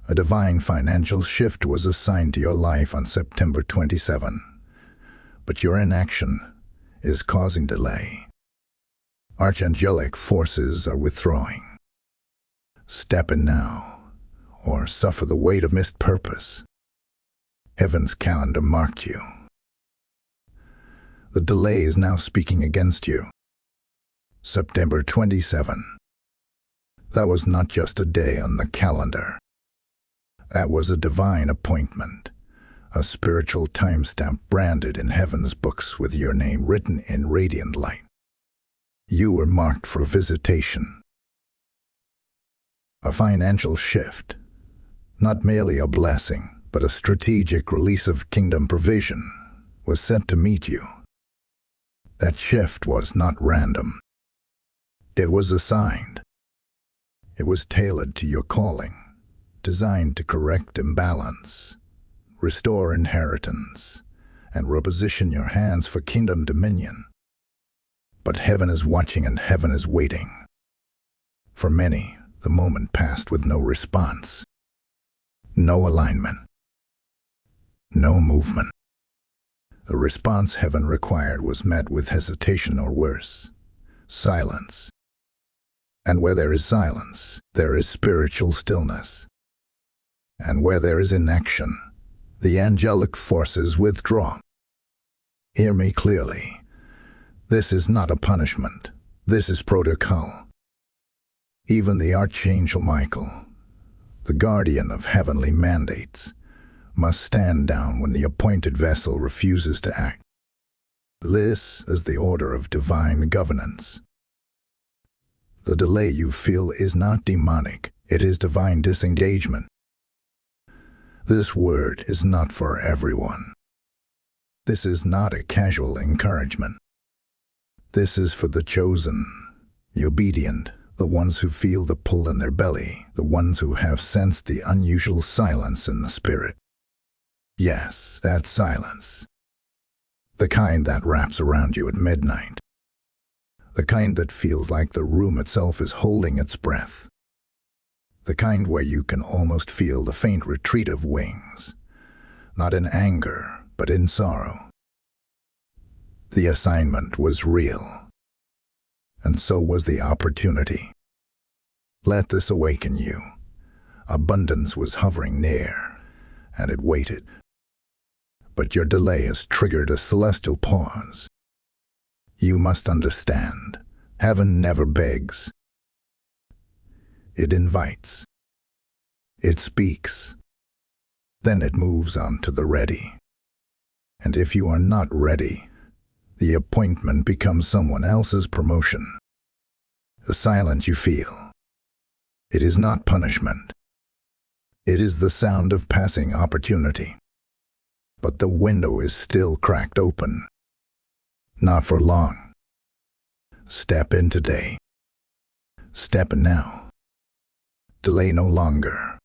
A divine financial shift was assigned to your life on September 27, but your inaction is causing delay. Archangelic forces are withdrawing. Step in now, or suffer the weight of missed purpose. Heaven's calendar marked you. The delay is now speaking against you. September 27. That was not just a day on the calendar. That was a divine appointment, a spiritual timestamp branded in heaven's books with your name written in radiant light. You were marked for visitation. A financial shift, not merely a blessing, but a strategic release of kingdom provision, was sent to meet you. That shift was not random. It was assigned. It was tailored to your calling, designed to correct imbalance, restore inheritance, and reposition your hands for kingdom dominion. But heaven is watching and heaven is waiting. For many, the moment passed with no response, no alignment, no movement. The response heaven required was met with hesitation or worse, silence. And where there is silence, there is spiritual stillness. And where there is inaction, the angelic forces withdraw. Hear me clearly. This is not a punishment. This is protocol. Even the Archangel Michael, the guardian of heavenly mandates, must stand down when the appointed vessel refuses to act. This is the order of divine governance. The delay you feel is not demonic, it is divine disengagement. This word is not for everyone. This is not a casual encouragement. This is for the chosen, the obedient, the ones who feel the pull in their belly, the ones who have sensed the unusual silence in the spirit. Yes, that silence. The kind that wraps around you at midnight. The kind that feels like the room itself is holding its breath. The kind where you can almost feel the faint retreat of wings, not in anger, but in sorrow. The assignment was real, and so was the opportunity. Let this awaken you. Abundance was hovering near, and it waited. But your delay has triggered a celestial pause. You must understand, heaven never begs. It invites. It speaks. Then it moves on to the ready. And if you are not ready, the appointment becomes someone else's promotion. The silence you feel, it is not punishment. It is the sound of passing opportunity. But the window is still cracked open. Not for long. Step in today. Step in now. Delay no longer.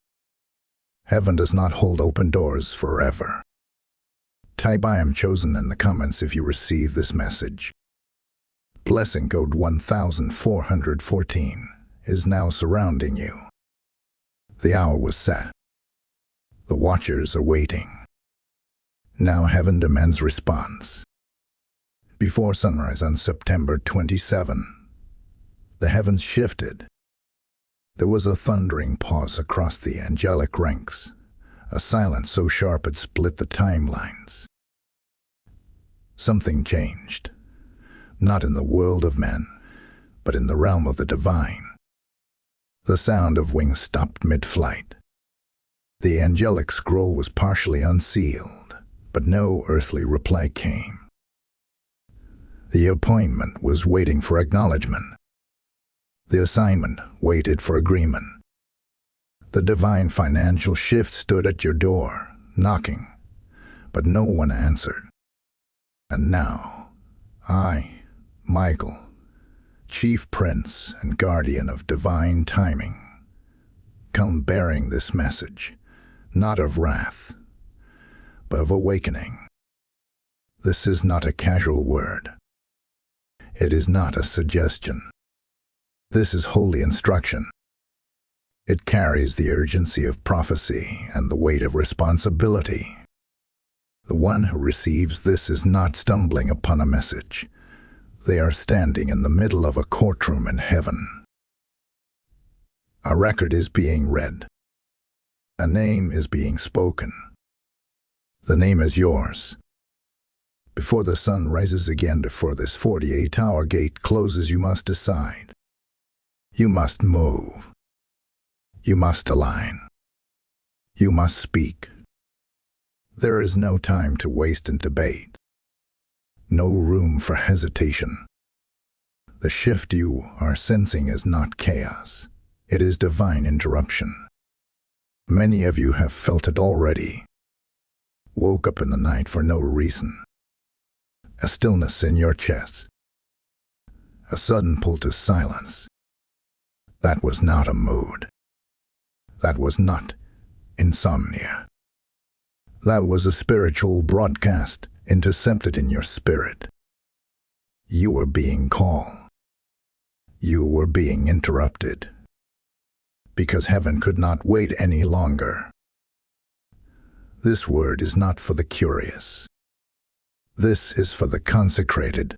Heaven does not hold open doors forever. Type "I am chosen" in the comments if you receive this message. Blessing code 1414 is now surrounding you. The hour was set. The watchers are waiting. Now heaven demands response. Before sunrise on September 27, the heavens shifted. There was a thundering pause across the angelic ranks, a silence so sharp it split the timelines. Something changed, not in the world of men, but in the realm of the divine. The sound of wings stopped mid-flight. The angelic scroll was partially unsealed, but no earthly reply came. The appointment was waiting for acknowledgement. The assignment waited for agreement. The divine financial shift stood at your door, knocking, but no one answered. And now, I, Michael, Chief Prince and Guardian of Divine Timing, come bearing this message, not of wrath, but of awakening. This is not a casual word. It is not a suggestion. This is holy instruction. It carries the urgency of prophecy and the weight of responsibility. The one who receives this is not stumbling upon a message. They are standing in the middle of a courtroom in heaven. A record is being read. A name is being spoken. The name is yours. Before the sun rises again, before this 48-hour gate closes, you must decide. You must move. You must align. You must speak. There is no time to waste in debate. No room for hesitation. The shift you are sensing is not chaos. It is divine interruption. Many of you have felt it already. Woke up in the night for no reason. A stillness in your chest. A sudden pull to silence. That was not a mood. That was not insomnia. That was a spiritual broadcast intercepted in your spirit. You were being called. You were being interrupted. Because heaven could not wait any longer. This word is not for the curious. This is for the consecrated,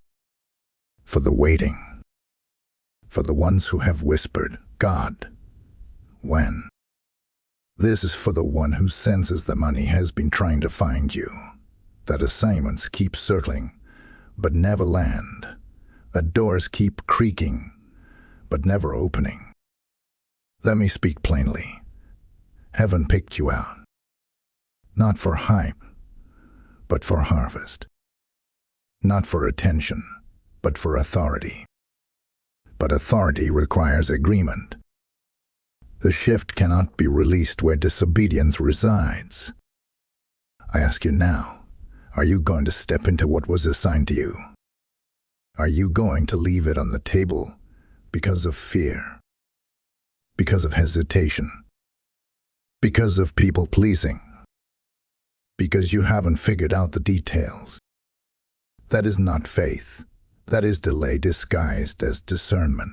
for the waiting, for the ones who have whispered, God, when? This is for the one who senses the money has been trying to find you, that assignments keep circling, but never land, that doors keep creaking, but never opening. Let me speak plainly. Heaven picked you out, not for hype, but for harvest. Not for attention, but for authority. But authority requires agreement. The shift cannot be released where disobedience resides. I ask you now, are you going to step into what was assigned to you? Are you going to leave it on the table because of fear? Because of hesitation? Because of people-pleasing? Because you haven't figured out the details? That is not faith. That is delay disguised as discernment.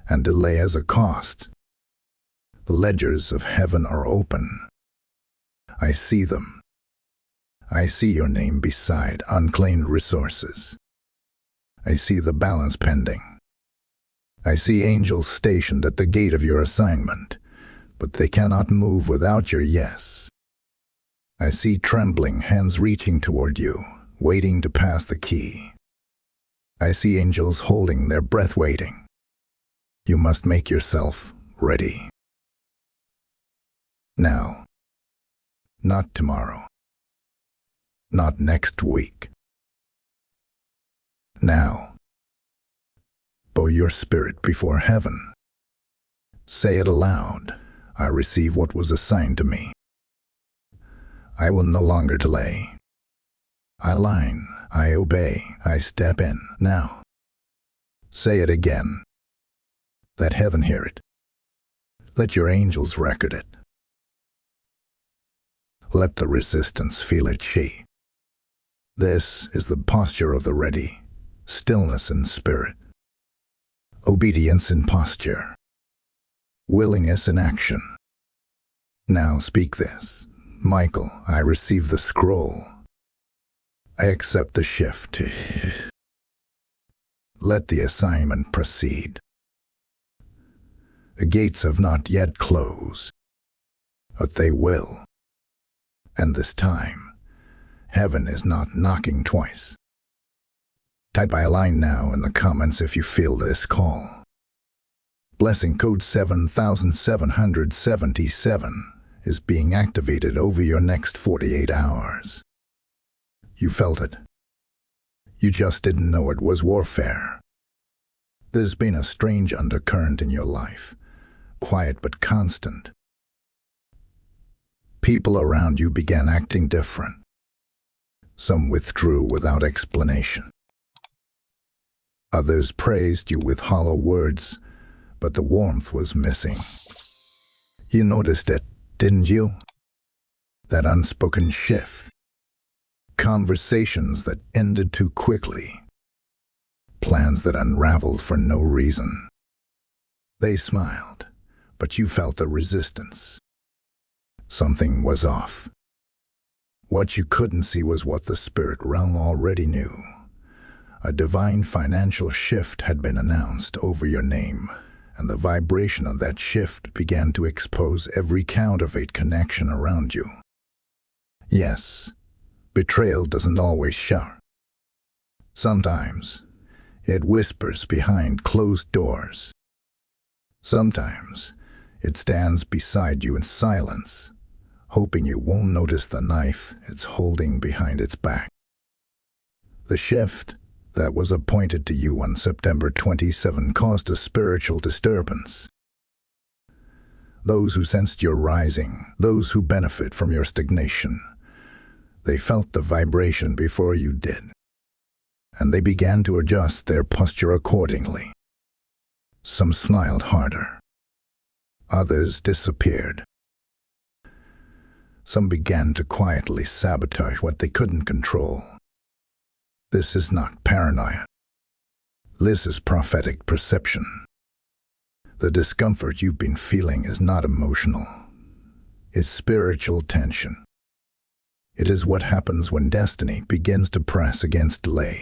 And delay has a cost. The ledgers of heaven are open. I see them. I see your name beside unclaimed resources. I see the balance pending. I see angels stationed at the gate of your assignment, but they cannot move without your yes. I see trembling hands reaching toward you, waiting to pass the key. I see angels holding their breath waiting. You must make yourself ready. Now. Not tomorrow. Not next week. Now. Bow your spirit before heaven. Say it aloud. I receive what was assigned to me. I will no longer delay. I align, I obey, I step in, now. Say it again. Let heaven hear it. Let your angels record it. Let the resistance feel it shake. This is the posture of the ready, stillness in spirit, obedience in posture, willingness in action. Now speak this. Michael, I receive the scroll. I accept the shift. Let the assignment proceed. The gates have not yet closed, but they will. And this time, heaven is not knocking twice. Type I align now in the comments if you feel this call. Blessing code 7777 is being activated over your next 48 hours. You felt it. You just didn't know it was warfare. There's been a strange undercurrent in your life, quiet but constant. People around you began acting different. Some withdrew without explanation. Others praised you with hollow words, but the warmth was missing. You noticed it, didn't you? That unspoken shift. Conversations that ended too quickly. Plans that unraveled for no reason. They smiled, but you felt a resistance. Something was off. What you couldn't see was what the spirit realm already knew. A divine financial shift had been announced over your name, and the vibration of that shift began to expose every counterfeit connection around you. Yes, betrayal doesn't always shout. Sometimes it whispers behind closed doors. Sometimes it stands beside you in silence, hoping you won't notice the knife it's holding behind its back. The shift that was appointed to you on September 27 caused a spiritual disturbance. Those who sensed your rising, those who benefit from your stagnation, they felt the vibration before you did, and they began to adjust their posture accordingly. Some smiled harder. Others disappeared. Some began to quietly sabotage what they couldn't control. This is not paranoia. This is prophetic perception. The discomfort you've been feeling is not emotional. It's spiritual tension. It is what happens when destiny begins to press against delay,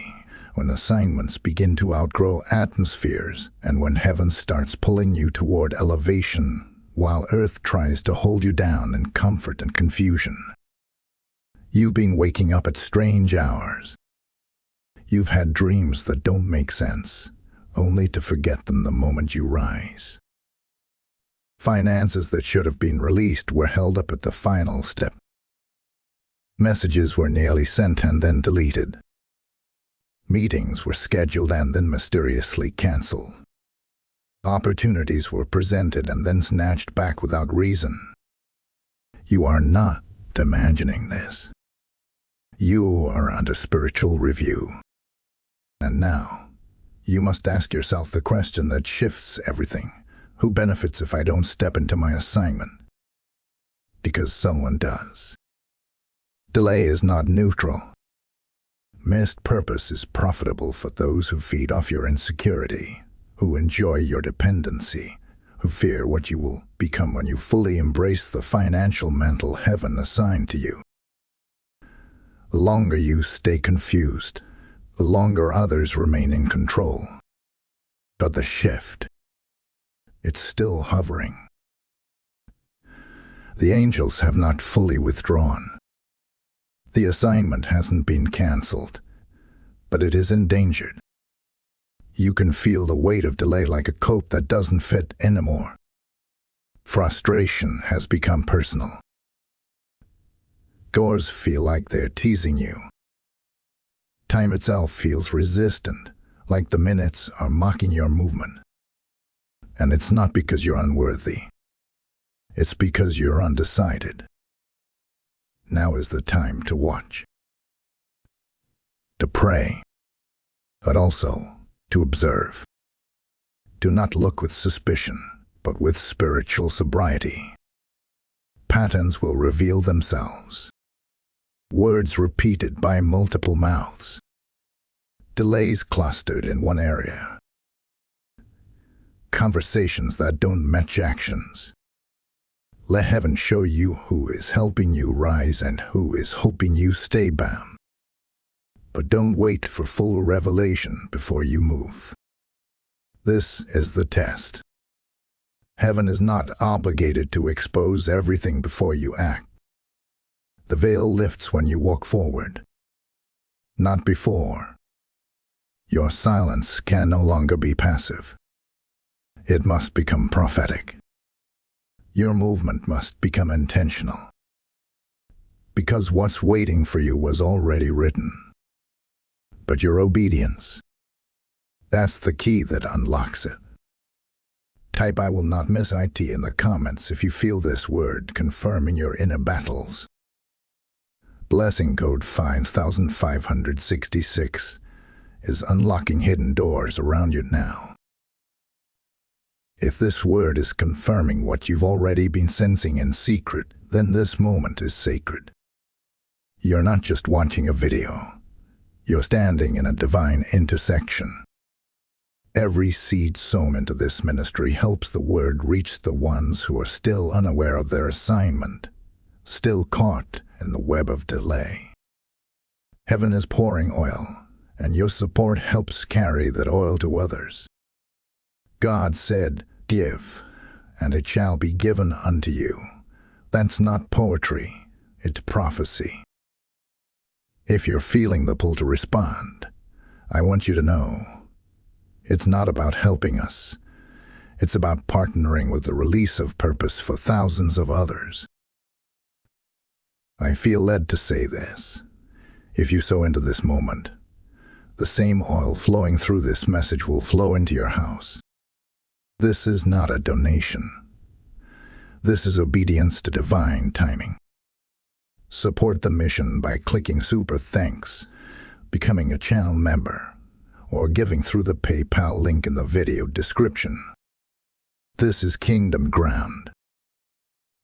when assignments begin to outgrow atmospheres, and when heaven starts pulling you toward elevation, while earth tries to hold you down in comfort and confusion. You've been waking up at strange hours. You've had dreams that don't make sense, only to forget them the moment you rise. Finances that should have been released were held up at the final step. Messages were nearly sent and then deleted. Meetings were scheduled and then mysteriously canceled. Opportunities were presented and then snatched back without reason. You are not imagining this. You are under spiritual review. And now, you must ask yourself the question that shifts everything. Who benefits if I don't step into my assignment? Because someone does. Delay is not neutral. Missed purpose is profitable for those who feed off your insecurity, who enjoy your dependency, who fear what you will become when you fully embrace the financial mantle heaven assigned to you. The longer you stay confused, the longer others remain in control. But the shift, it's still hovering. The angels have not fully withdrawn. The assignment hasn't been canceled, but it is endangered. You can feel the weight of delay like a coat that doesn't fit anymore. Frustration has become personal. Doors feel like they're teasing you. Time itself feels resistant, like the minutes are mocking your movement. And it's not because you're unworthy. It's because you're undecided. Now is the time to watch, to pray, but also to observe. Do not look with suspicion, but with spiritual sobriety. Patterns will reveal themselves. Words repeated by multiple mouths. Delays clustered in one area. Conversations that don't match actions. Let heaven show you who is helping you rise and who is hoping you stay bound. But don't wait for full revelation before you move. This is the test. Heaven is not obligated to expose everything before you act. The veil lifts when you walk forward, not before. Your silence can no longer be passive. It must become prophetic. Your movement must become intentional. Because what's waiting for you was already written. But your obedience, that's the key that unlocks it. Type "I will not miss IT" in the comments if you feel this word confirming your inner battles. Blessing code 5566 is unlocking hidden doors around you now. If this word is confirming what you've already been sensing in secret, then this moment is sacred. You're not just watching a video. You're standing in a divine intersection. Every seed sown into this ministry helps the word reach the ones who are still unaware of their assignment, still caught in the web of delay. Heaven is pouring oil, and your support helps carry that oil to others. God said, "Give, and it shall be given unto you." That's not poetry, it's prophecy. If you're feeling the pull to respond, I want you to know, it's not about helping us. It's about partnering with the release of purpose for thousands of others. I feel led to say this. If you sow into this moment, the same oil flowing through this message will flow into your house. This is not a donation. This is obedience to divine timing. Support the mission by clicking Super Thanks, becoming a channel member, or giving through the PayPal link in the video description. This is kingdom ground.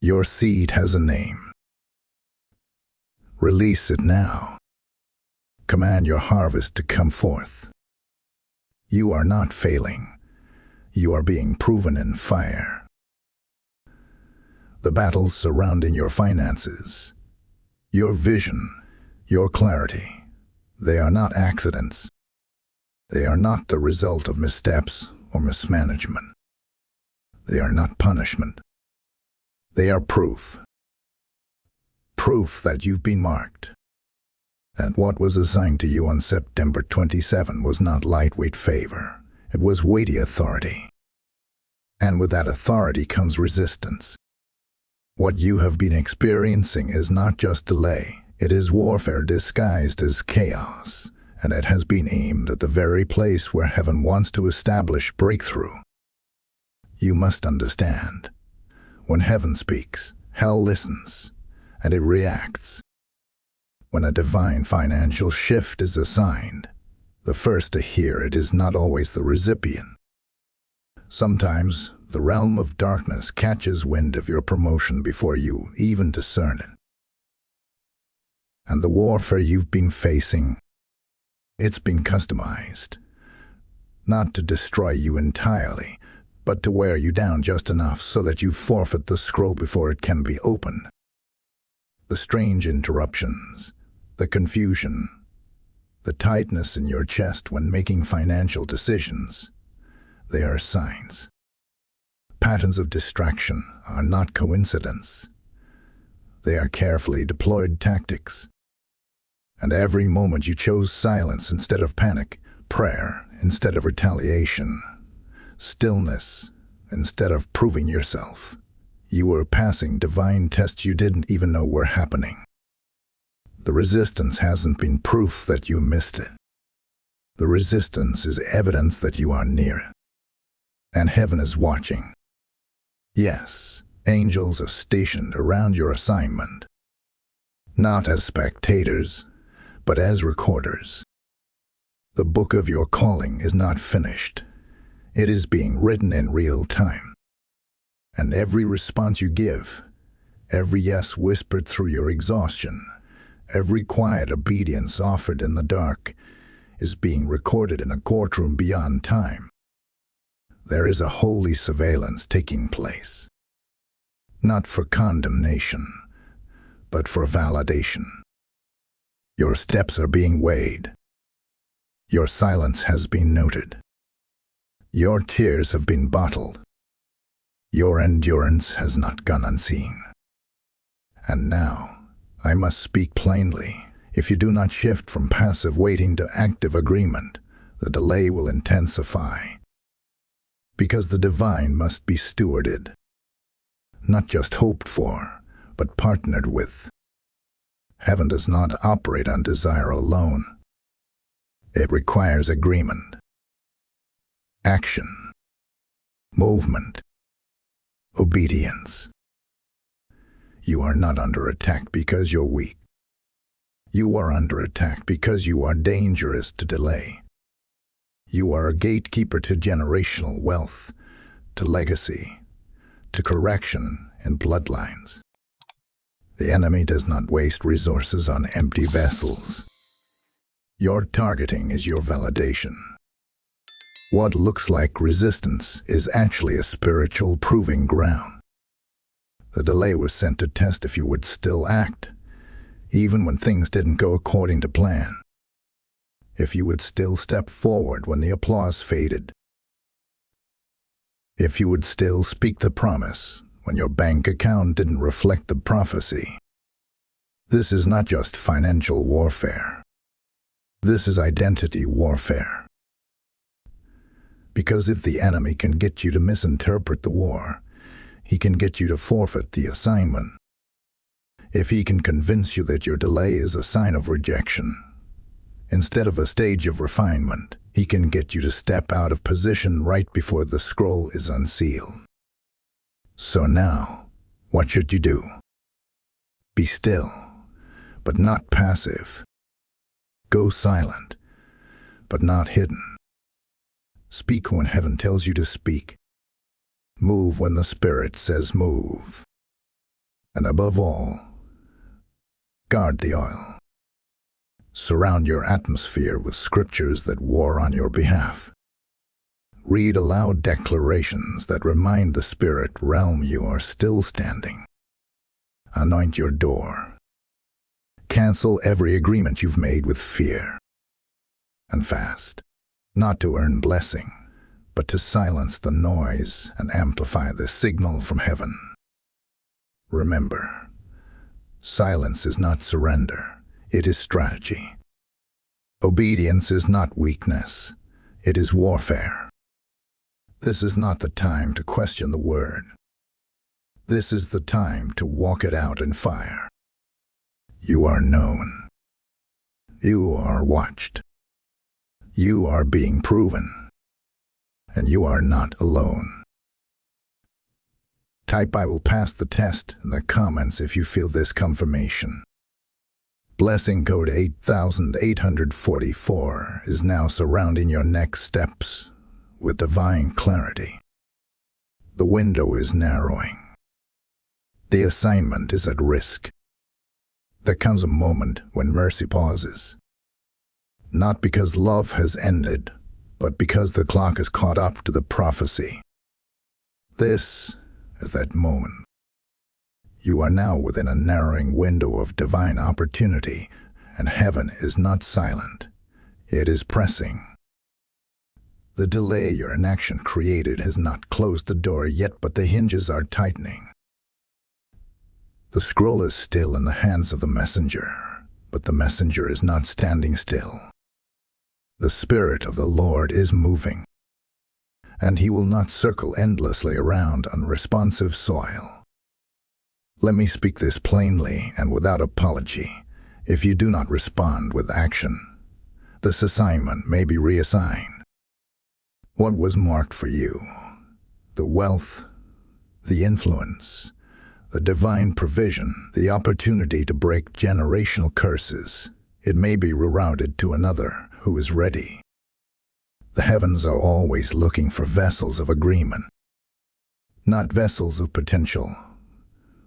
Your seed has a name. Release it now. Command your harvest to come forth. You are not failing. You are being proven in fire. The battles surrounding your finances, your vision, your clarity, they are not accidents. They are not the result of missteps or mismanagement. They are not punishment. They are proof. Proof that you've been marked. That what was assigned to you on September 27 was not lightweight favor. It was weighty authority. And with that authority comes resistance. What you have been experiencing is not just delay. It is warfare disguised as chaos. And it has been aimed at the very place where heaven wants to establish breakthrough. You must understand. When heaven speaks, hell listens, and it reacts. When a divine financial shift is assigned, the first to hear it is not always the recipient. Sometimes, the realm of darkness catches wind of your promotion before you even discern it. And the warfare you've been facing, it's been customized, not to destroy you entirely, but to wear you down just enough so that you forfeit the scroll before it can be opened. The strange interruptions, the confusion, the tightness in your chest when making financial decisions, they are signs. Patterns of distraction are not coincidence. They are carefully deployed tactics. And every moment you chose silence instead of panic, prayer instead of retaliation, stillness instead of proving yourself, you were passing divine tests you didn't even know were happening. The resistance hasn't been proof that you missed it. The resistance is evidence that you are near it. And heaven is watching. Yes, angels are stationed around your assignment. Not as spectators, but as recorders. The book of your calling is not finished. It is being written in real time. And every response you give, every yes whispered through your exhaustion, every quiet obedience offered in the dark, is being recorded in a courtroom beyond time. There is a holy surveillance taking place. Not for condemnation, but for validation. Your steps are being weighed. Your silence has been noted. Your tears have been bottled. Your endurance has not gone unseen. And now, I must speak plainly. If you do not shift from passive waiting to active agreement, the delay will intensify. Because the divine must be stewarded. Not just hoped for, but partnered with. Heaven does not operate on desire alone. It requires agreement, action, movement, obedience. You are not under attack because you're weak. You are under attack because you are dangerous to delay. You are a gatekeeper to generational wealth, to legacy, to correction and bloodlines. The enemy does not waste resources on empty vessels. Your targeting is your validation. What looks like resistance is actually a spiritual proving ground. The delay was sent to test if you would still act, even when things didn't go according to plan. If you would still step forward when the applause faded. If you would still speak the promise when your bank account didn't reflect the prophecy. This is not just financial warfare. This is identity warfare. Because if the enemy can get you to misinterpret the war, he can get you to forfeit the assignment. If he can convince you that your delay is a sign of rejection, instead of a stage of refinement, he can get you to step out of position right before the scroll is unsealed. So now, what should you do? Be still, but not passive. Go silent, but not hidden. Speak when heaven tells you to speak. Move when the Spirit says move. And above all, guard the oil. Surround your atmosphere with scriptures that war on your behalf. Read aloud declarations that remind the spirit realm you are still standing. Anoint your door. Cancel every agreement you've made with fear. And fast, not to earn blessing, but to silence the noise and amplify the signal from heaven. Remember, silence is not surrender, it is strategy. Obedience is not weakness, it is warfare. This is not the time to question the word. This is the time to walk it out in fire. You are known. You are watched. You are being proven. And you are not alone. Type "I will pass the test" in the comments if you feel this confirmation. Blessing code 8844 is now surrounding your next steps with divine clarity. The window is narrowing. The assignment is at risk. There comes a moment when mercy pauses. Not because love has ended, but because the clock is caught up to the prophecy. This is that moment. You are now within a narrowing window of divine opportunity, and heaven is not silent. It is pressing. The delay your inaction created has not closed the door yet, but the hinges are tightening. The scroll is still in the hands of the messenger, but the messenger is not standing still. The Spirit of the Lord is moving, and he will not circle endlessly around unresponsive soil. Let me speak this plainly and without apology. If you do not respond with action, this assignment may be reassigned. What was marked for you, the wealth, the influence, the divine provision, the opportunity to break generational curses, it may be rerouted to another who is ready. The heavens are always looking for vessels of agreement, not vessels of potential,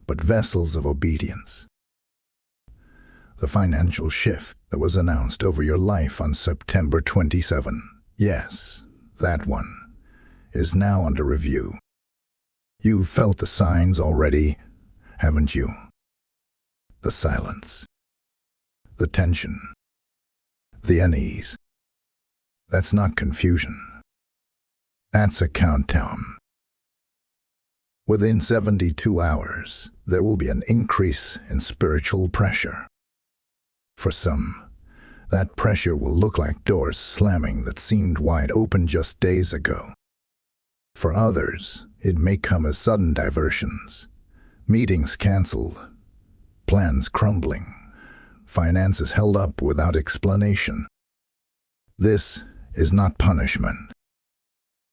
but vessels of obedience. The financial shift that was announced over your life on September 27, yes, that one, is now under review. You've felt the signs already, haven't you? The silence, the tension, the unease. That's not confusion. That's a countdown. Within 72 hours, there will be an increase in spiritual pressure. For some, that pressure will look like doors slamming that seemed wide open just days ago. For others, it may come as sudden diversions, meetings canceled, plans crumbling, finances held up without explanation. This is not punishment.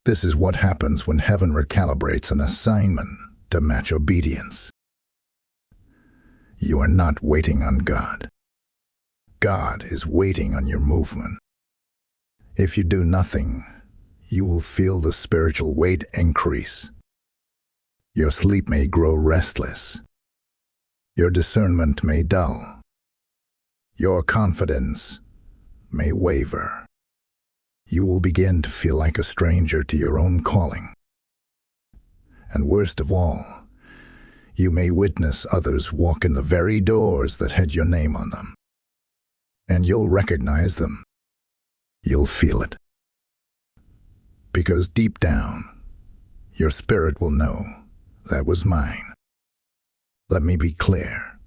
This is what happens when heaven recalibrates an assignment to match obedience. You are not waiting on God. God is waiting on your movement. If you do nothing, you will feel the spiritual weight increase. Your sleep may grow restless. Your discernment may dull. Your confidence may waver. You will begin to feel like a stranger to your own calling. And worst of all, you may witness others walk in the very doors that had your name on them. And you'll recognize them. You'll feel it. Because deep down, your spirit will know, that was mine. Let me be clear.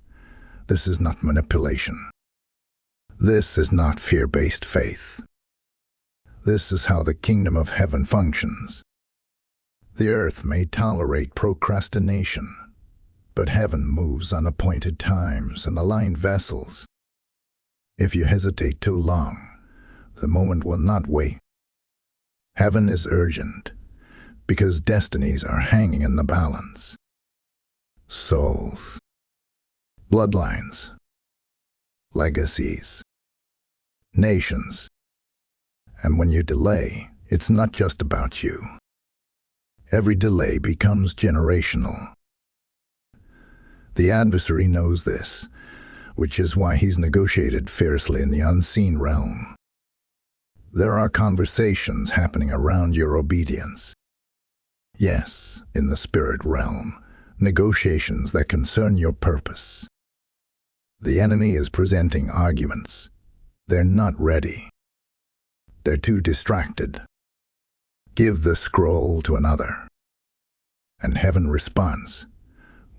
This is not manipulation. This is not fear-based faith. This is how the kingdom of heaven functions. The earth may tolerate procrastination, but heaven moves on appointed times and aligned vessels. If you hesitate too long, the moment will not wait. Heaven is urgent, because destinies are hanging in the balance. Souls, bloodlines, legacies, nations. And when you delay, it's not just about you. Every delay becomes generational. The adversary knows this, which is why he's negotiated fiercely in the unseen realm. There are conversations happening around your obedience. Yes, in the spirit realm, negotiations that concern your purpose. The enemy is presenting arguments. They're not ready. They're too distracted. Give the scroll to another. And heaven responds,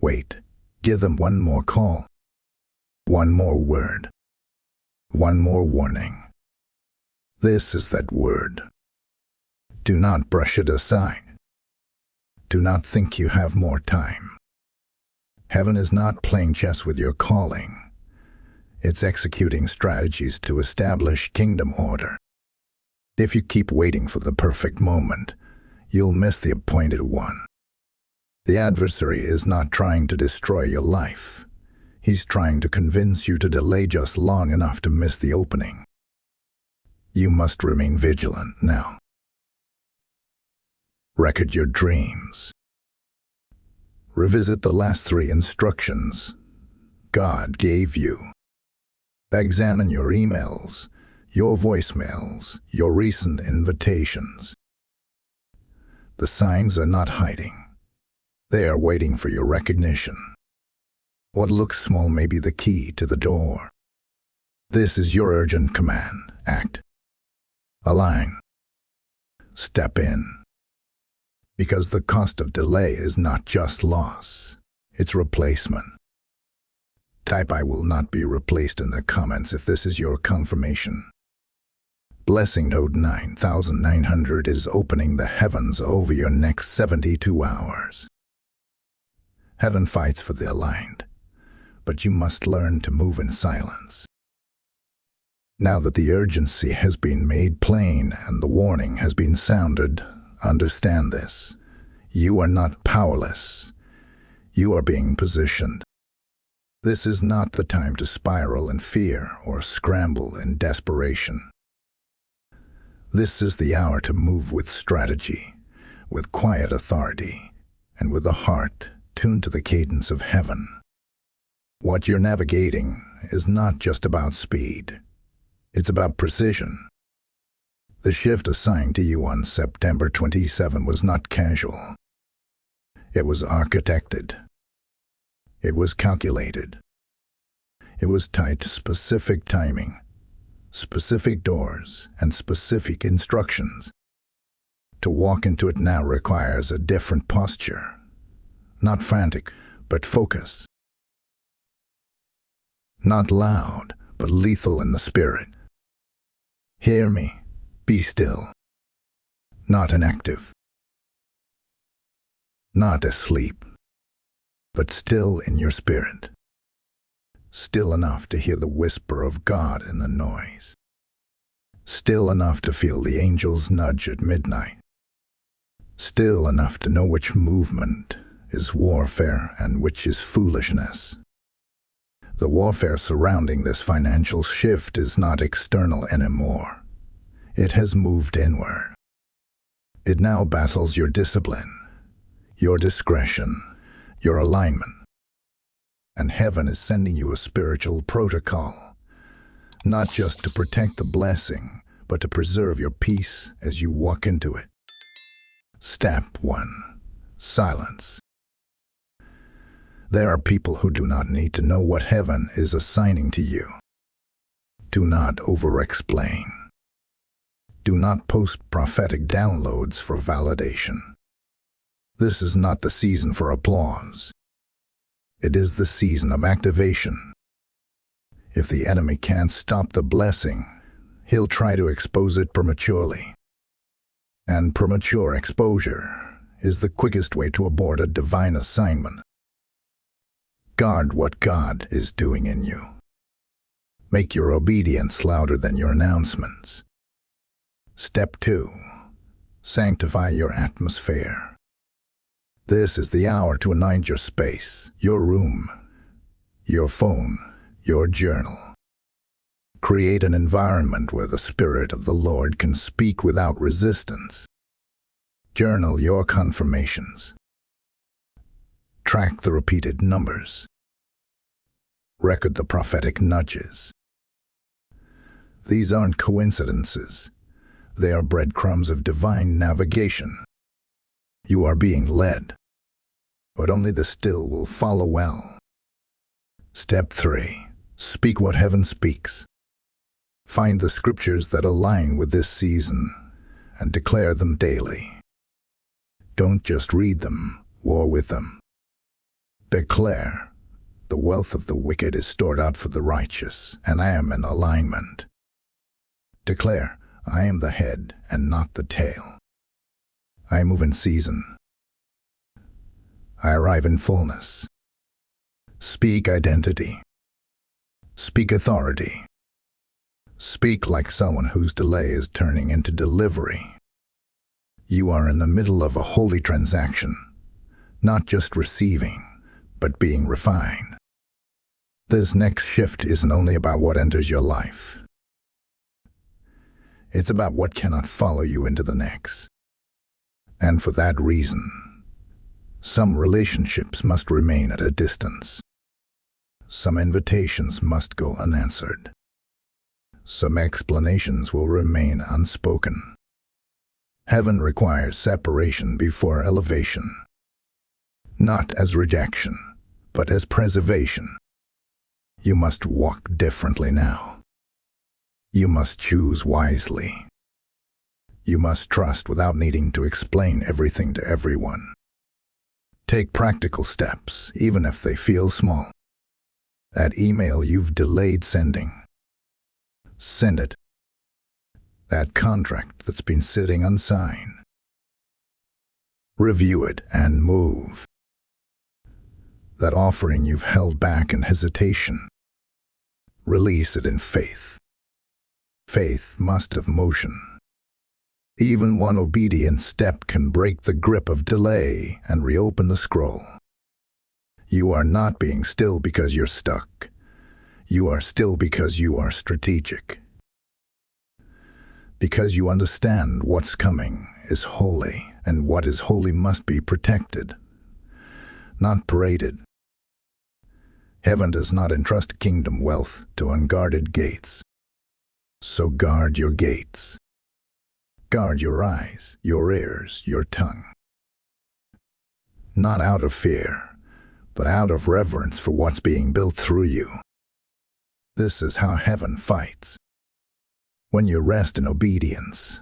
wait, give them one more call, one more word, one more warning. This is that word. Do not brush it aside. Do not think you have more time. Heaven is not playing chess with your calling. It's executing strategies to establish kingdom order. If you keep waiting for the perfect moment, you'll miss the appointed one. The adversary is not trying to destroy your life. He's trying to convince you to delay just long enough to miss the opening. You must remain vigilant now. Record your dreams. Revisit the last 3 instructions God gave you. Examine your emails, your voicemails, your recent invitations. The signs are not hiding. They are waiting for your recognition. What looks small may be the key to the door. This is your urgent command. Act. Align. Step in. Because the cost of delay is not just loss, it's replacement. Type "I will not be replaced" in the comments if this is your confirmation. Blessing Node 9900 is opening the heavens over your next 72 hours. Heaven fights for the aligned, but you must learn to move in silence. Now that the urgency has been made plain and the warning has been sounded, understand this. You are not powerless. You are being positioned. This is not the time to spiral in fear or scramble in desperation. This is the hour to move with strategy, with quiet authority, and with a heart tuned to the cadence of heaven. What you're navigating is not just about speed. It's about precision. The shift assigned to you on September 27 was not casual. It was architected. It was calculated. It was tied to specific timing, specific doors, and specific instructions. To walk into it now requires a different posture. Not frantic, but focus. Not loud, but lethal in the spirit. Hear me. Be still. Not inactive. Not asleep, but still in your spirit. Still enough to hear the whisper of God in the noise. Still enough to feel the angel's nudge at midnight. Still enough to know which movement is warfare and which is foolishness. The warfare surrounding this financial shift is not external anymore. It has moved inward. It now battles your discipline, your discretion, your alignment. And heaven is sending you a spiritual protocol, not just to protect the blessing, but to preserve your peace as you walk into it. Step 1. Silence. There are people who do not need to know what heaven is assigning to you. Do not over-explain. Do not post prophetic downloads for validation. This is not the season for applause. It is the season of activation. If the enemy can't stop the blessing, he'll try to expose it prematurely. And premature exposure is the quickest way to abort a divine assignment. Guard what God is doing in you. Make your obedience louder than your announcements. Step 2. Sanctify your atmosphere. This is the hour to anoint your space, your room, your phone, your journal. Create an environment where the Spirit of the Lord can speak without resistance. Journal your confirmations. Track the repeated numbers. Record the prophetic nudges. These aren't coincidences. They are breadcrumbs of divine navigation. You are being led, but only the still will follow well. Step 3. Speak what heaven speaks. Find the scriptures that align with this season and declare them daily. Don't just read them, war with them. Declare, the wealth of the wicked is stored out for the righteous, and I am in alignment. Declare, I am the head and not the tail. I move in season. I arrive in fullness. Speak identity. Speak authority. Speak like someone whose delay is turning into delivery. You are in the middle of a holy transaction, not just receiving, but being refined. This next shift isn't only about what enters your life. It's about what cannot follow you into the next. And for that reason, some relationships must remain at a distance. Some invitations must go unanswered. Some explanations will remain unspoken. Heaven requires separation before elevation. Not as rejection, but as preservation. You must walk differently now. You must choose wisely. You must trust without needing to explain everything to everyone. Take practical steps, even if they feel small. That email you've delayed sending, send it. That contract that's been sitting unsigned, review it and move. That offering you've held back in hesitation, release it in faith. Faith must have motion. Even one obedient step can break the grip of delay and reopen the scroll. You are not being still because you're stuck. You are still because you are strategic. Because you understand what's coming is holy, and what is holy must be protected, not paraded. Heaven does not entrust kingdom wealth to unguarded gates. So guard your gates. Guard your eyes, your ears, your tongue. Not out of fear, but out of reverence for what's being built through you. This is how heaven fights. When you rest in obedience,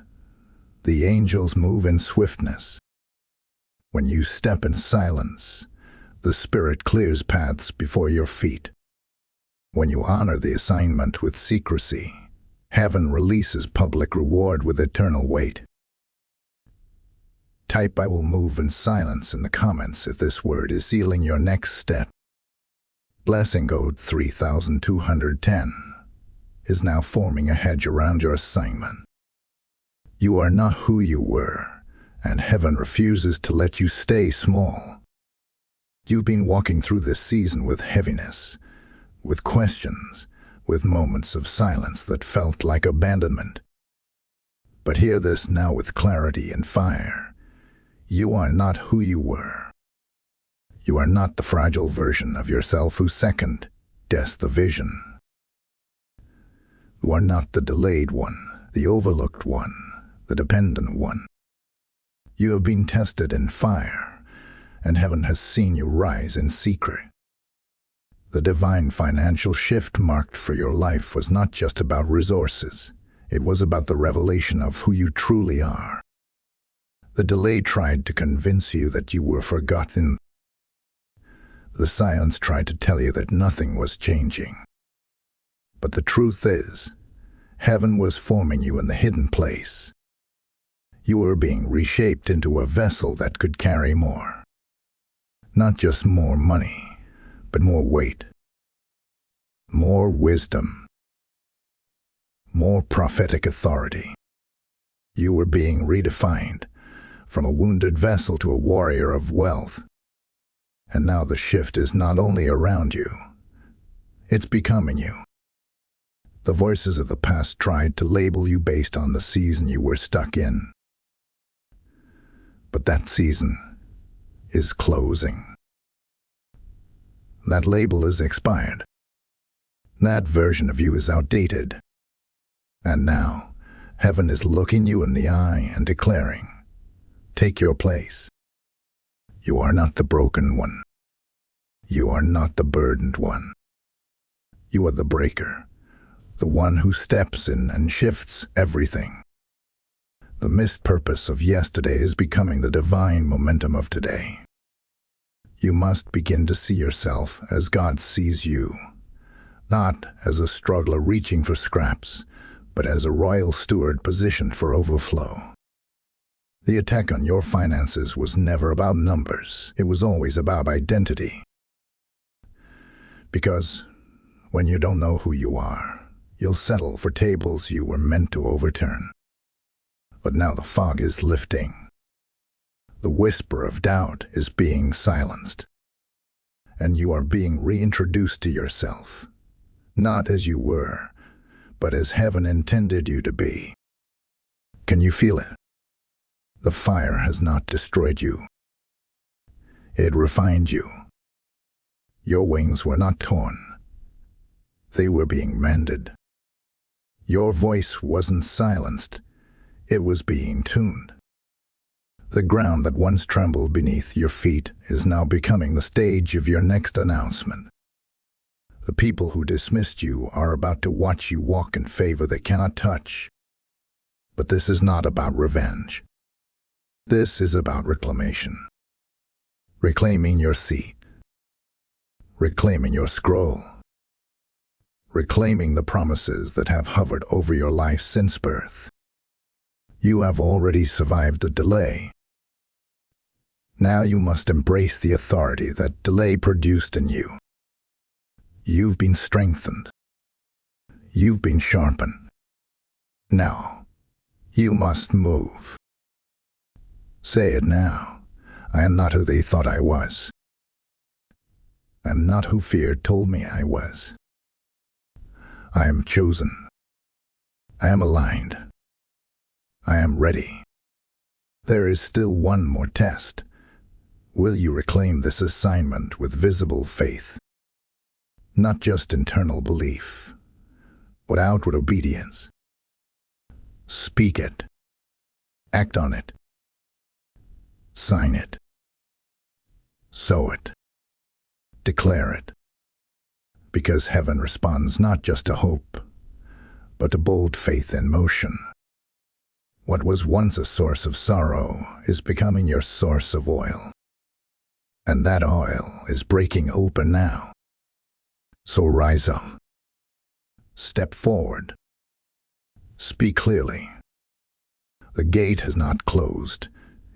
the angels move in swiftness. When you step in silence, the Spirit clears paths before your feet. When you honor the assignment with secrecy, heaven releases public reward with eternal weight. Type "I will move in silence" in the comments if this word is sealing your next step. Blessing code 3210 is now forming a hedge around your assignment. You are not who you were, and heaven refuses to let you stay small. You've been walking through this season with heaviness, with questions, with moments of silence that felt like abandonment. But hear this now with clarity and fire. You are not who you were. You are not the fragile version of yourself who second-guessed the vision. You are not the delayed one, the overlooked one, the dependent one. You have been tested in fire, and heaven has seen you rise in secret. The divine financial shift marked for your life was not just about resources. It was about the revelation of who you truly are. The delay tried to convince you that you were forgotten. The silence tried to tell you that nothing was changing. But the truth is, heaven was forming you in the hidden place. You were being reshaped into a vessel that could carry more. Not just more money, but more weight, more wisdom, more prophetic authority. You were being redefined, from a wounded vessel to a warrior of wealth. And now the shift is not only around you, it's becoming you. The voices of the past tried to label you based on the season you were stuck in. But that season is closing. That label is expired. That version of you is outdated. And now, heaven is looking you in the eye and declaring, take your place. You are not the broken one. You are not the burdened one. You are the breaker, the one who steps in and shifts everything. The missed purpose of yesterday is becoming the divine momentum of today. You must begin to see yourself as God sees you, not as a struggler reaching for scraps, but as a royal steward positioned for overflow. The attack on your finances was never about numbers. It was always about identity. Because when you don't know who you are, you'll settle for tables you were meant to overturn. But now the fog is lifting. The whisper of doubt is being silenced. And you are being reintroduced to yourself, not as you were, but as heaven intended you to be. Can you feel it? The fire has not destroyed you. It refined you. Your wings were not torn. They were being mended. Your voice wasn't silenced. It was being tuned. The ground that once trembled beneath your feet is now becoming the stage of your next announcement. The people who dismissed you are about to watch you walk in favor they cannot touch. But this is not about revenge. This is about reclamation. Reclaiming your seat. Reclaiming your scroll. Reclaiming the promises that have hovered over your life since birth. You have already survived the delay. Now you must embrace the authority that delay produced in you. You've been strengthened. You've been sharpened. Now, you must move. Say it now. I am not who they thought I was. I am not who fear told me I was. I am chosen. I am aligned. I am ready. There is still one more test. Will you reclaim this assignment with visible faith? Not just internal belief, but outward obedience. Speak it. Act on it. Sign it. Sow it. Declare it. Because heaven responds not just to hope, but to bold faith in motion. What was once a source of sorrow is becoming your source of oil. And that oil is breaking open now. So rise up. Step forward. Speak clearly. The gate has not closed.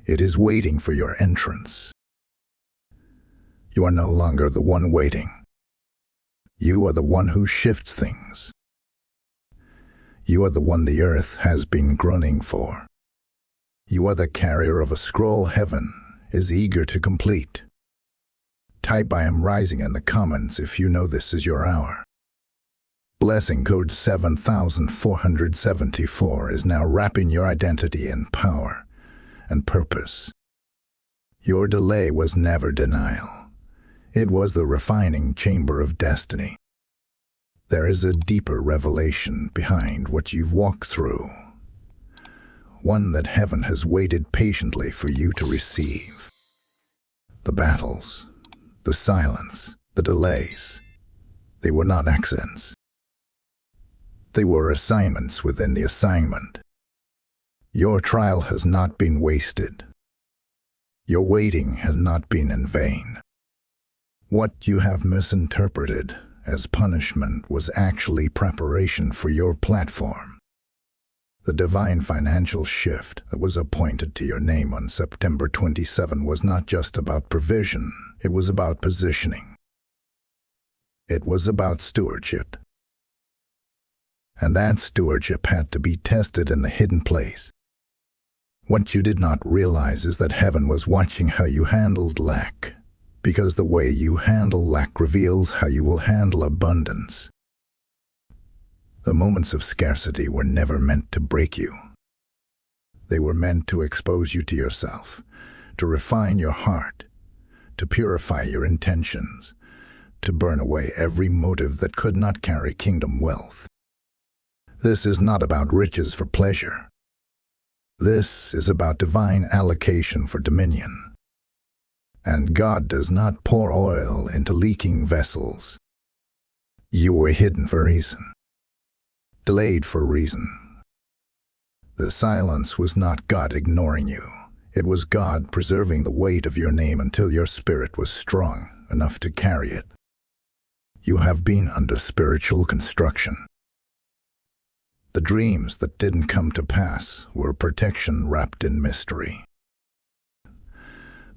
It is waiting for your entrance. You are no longer the one waiting. You are the one who shifts things. You are the one the earth has been groaning for. You are the carrier of a scroll heaven is eager to complete. Type I am rising in the comments if you know this is your hour. Blessing code 7474 is now wrapping your identity in power and purpose. Your delay was never denial. It was the refining chamber of destiny. There is a deeper revelation behind what you've walked through, one that heaven has waited patiently for you to receive. The battles, the silence, the delays, they were not accidents. They were assignments within the assignment. Your trial has not been wasted. Your waiting has not been in vain. What you have misinterpreted as punishment was actually preparation for your platform. The divine financial shift that was appointed to your name on September 27 was not just about provision, it was about positioning. It was about stewardship. And that stewardship had to be tested in the hidden place. What you did not realize is that heaven was watching how you handled lack, because the way you handle lack reveals how you will handle abundance. The moments of scarcity were never meant to break you. They were meant to expose you to yourself, to refine your heart, to purify your intentions, to burn away every motive that could not carry kingdom wealth. This is not about riches for pleasure. This is about divine allocation for dominion. And God does not pour oil into leaking vessels. You were hidden for a reason. Delayed for a reason. The silence was not God ignoring you. It was God preserving the weight of your name until your spirit was strong enough to carry it. You have been under spiritual construction. The dreams that didn't come to pass were protection wrapped in mystery.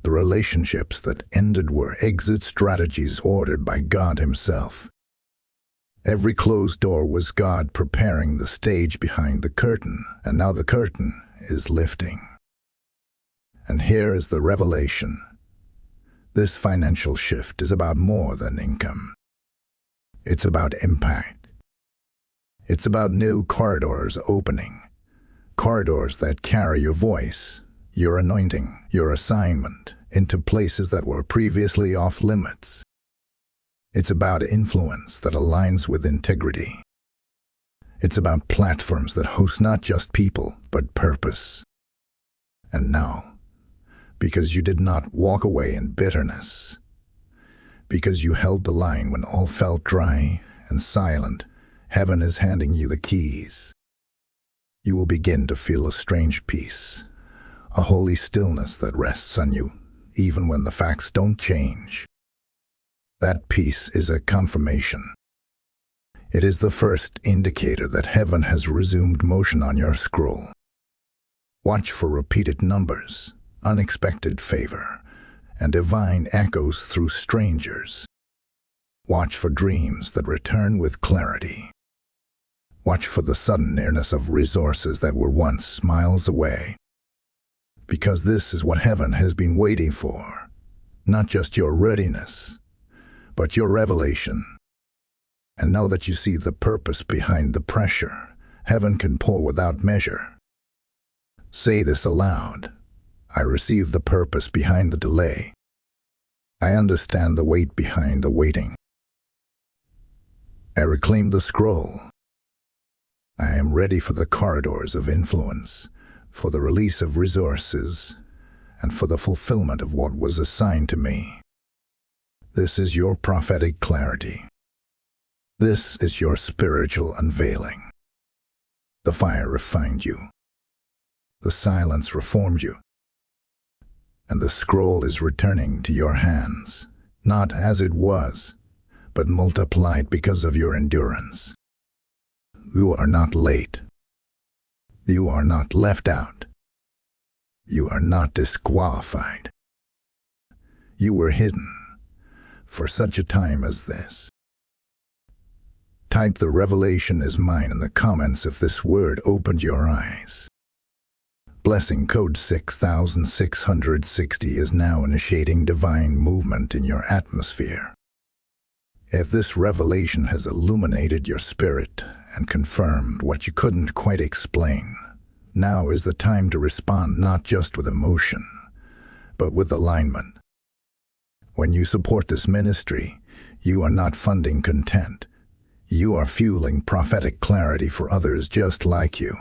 The relationships that ended were exit strategies ordered by God Himself. Every closed door was God preparing the stage behind the curtain, and now the curtain is lifting. And here is the revelation. This financial shift is about more than income. It's about impact. It's about new corridors opening. Corridors that carry your voice, your anointing, your assignment, into places that were previously off limits. It's about influence that aligns with integrity. It's about platforms that host not just people, but purpose. And now, because you did not walk away in bitterness, because you held the line when all felt dry and silent, heaven is handing you the keys. You will begin to feel a strange peace, a holy stillness that rests on you, even when the facts don't change. That peace is a confirmation. It is the first indicator that heaven has resumed motion on your scroll. Watch for repeated numbers, unexpected favor, and divine echoes through strangers. Watch for dreams that return with clarity. Watch for the sudden nearness of resources that were once miles away. Because this is what heaven has been waiting for. Not just your readiness, but your revelation. And now that you see the purpose behind the pressure, heaven can pour without measure. Say this aloud. I receive the purpose behind the delay. I understand the weight behind the waiting. I reclaim the scroll. I am ready for the corridors of influence, for the release of resources, and for the fulfillment of what was assigned to me. This is your prophetic clarity. This is your spiritual unveiling. The fire refined you. The silence reformed you. And the scroll is returning to your hands, not as it was, but multiplied because of your endurance. You are not late. You are not left out. You are not disqualified. You were hidden for such a time as this. Type the revelation is mine in the comments if this word opened your eyes. Blessing code 6660 is now initiating divine movement in your atmosphere. If this revelation has illuminated your spirit and confirmed what you couldn't quite explain, now is the time to respond not just with emotion, but with alignment. When you support this ministry, you are not funding content. You are fueling prophetic clarity for others just like you.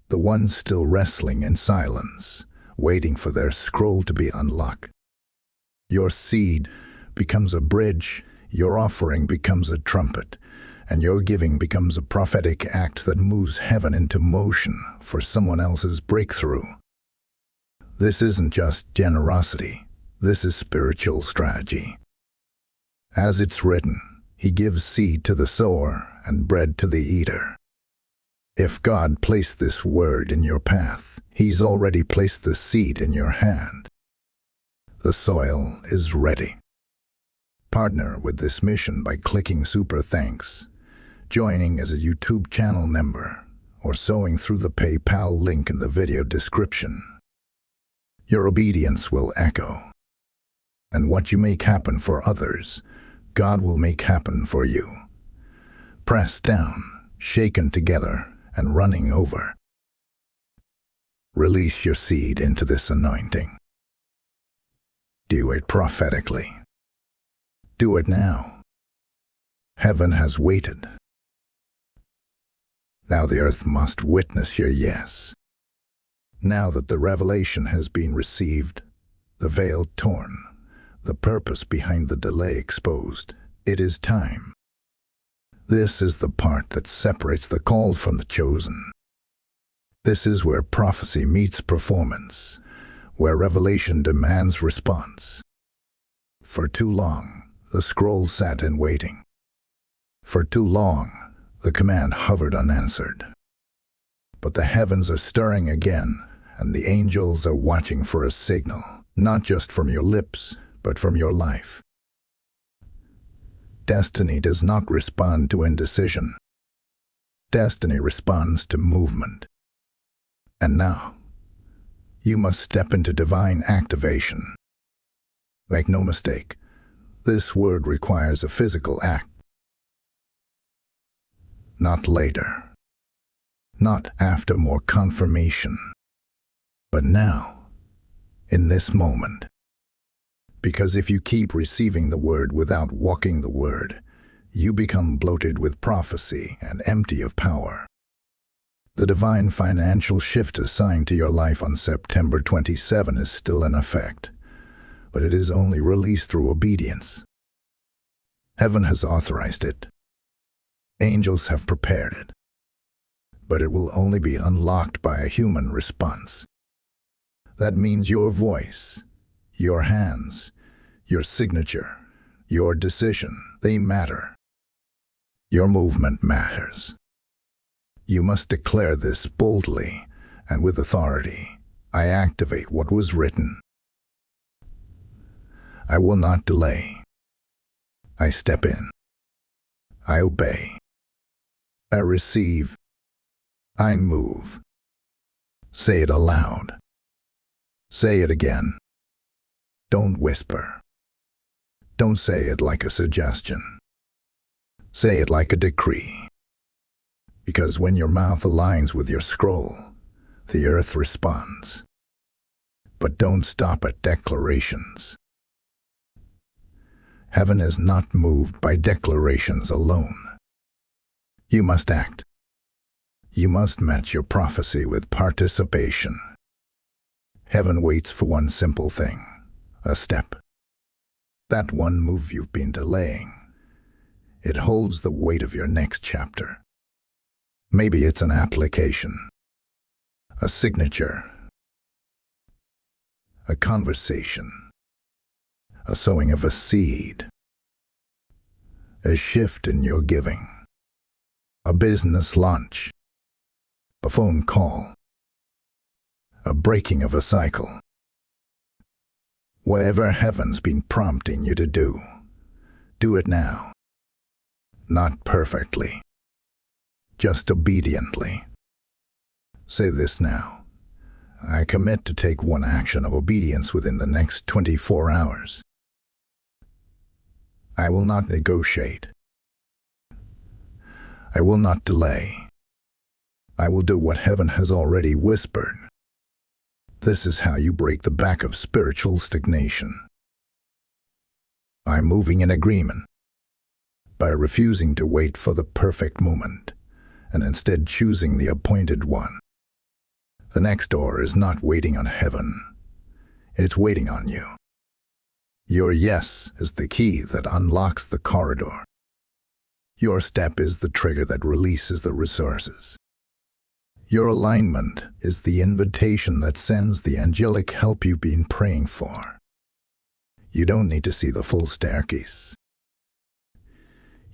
the ones still wrestling in silence, waiting for their scroll to be unlocked. Your seed becomes a bridge, your offering becomes a trumpet, and your giving becomes a prophetic act that moves heaven into motion for someone else's breakthrough. This isn't just generosity, this is spiritual strategy. As it's written, He gives seed to the sower and bread to the eater. If God placed this word in your path, He's already placed the seed in your hand. The soil is ready. Partner with this mission by clicking Super Thanks, joining as a YouTube channel member, or sowing through the PayPal link in the video description. Your obedience will echo. And what you make happen for others, God will make happen for you. Pressed down, shaken together, and running over. Release your seed into this anointing. Do it prophetically. Do it now. Heaven has waited. Now the earth must witness your yes. Now that the revelation has been received, the veil torn, the purpose behind the delay exposed, it is time. This is the part that separates the called from the chosen. This is where prophecy meets performance, where revelation demands response. For too long, the scroll sat in waiting. For too long, the command hovered unanswered. But the heavens are stirring again, and the angels are watching for a signal, not just from your lips, but from your life. Destiny does not respond to indecision. Destiny responds to movement. And now, you must step into divine activation. Make no mistake, this word requires a physical act. Not later. Not after more confirmation. But now, in this moment. Because if you keep receiving the word without walking the word, you become bloated with prophecy and empty of power. The divine financial shift assigned to your life on September 27 is still in effect, but it is only released through obedience. Heaven has authorized it. Angels have prepared it. But it will only be unlocked by a human response. That means your voice, your hands, your signature, your decision, they matter. Your movement matters. You must declare this boldly and with authority. I activate what was written. I will not delay. I step in. I obey. I receive. I move. Say it aloud. Say it again. Don't whisper. Don't say it like a suggestion. Say it like a decree. Because when your mouth aligns with your scroll, the earth responds. But don't stop at declarations. Heaven is not moved by declarations alone. You must act. You must match your prophecy with participation. Heaven waits for one simple thing, a step. That one move you've been delaying. It holds the weight of your next chapter. Maybe it's an application, a signature, a conversation, a sowing of a seed, a shift in your giving, a business launch, a phone call, a breaking of a cycle. Whatever heaven's been prompting you to do it now. Not perfectly, just obediently. Say this now. I commit to take one action of obedience within the next 24 hours. I will not negotiate. I will not delay. I will do what heaven has already whispered. This is how you break the back of spiritual stagnation. I'm moving in agreement by refusing to wait for the perfect moment and instead choosing the appointed one. The next door is not waiting on heaven. It's waiting on you. Your yes is the key that unlocks the corridor. Your step is the trigger that releases the resources. Your alignment is the invitation that sends the angelic help you've been praying for. You don't need to see the full staircase.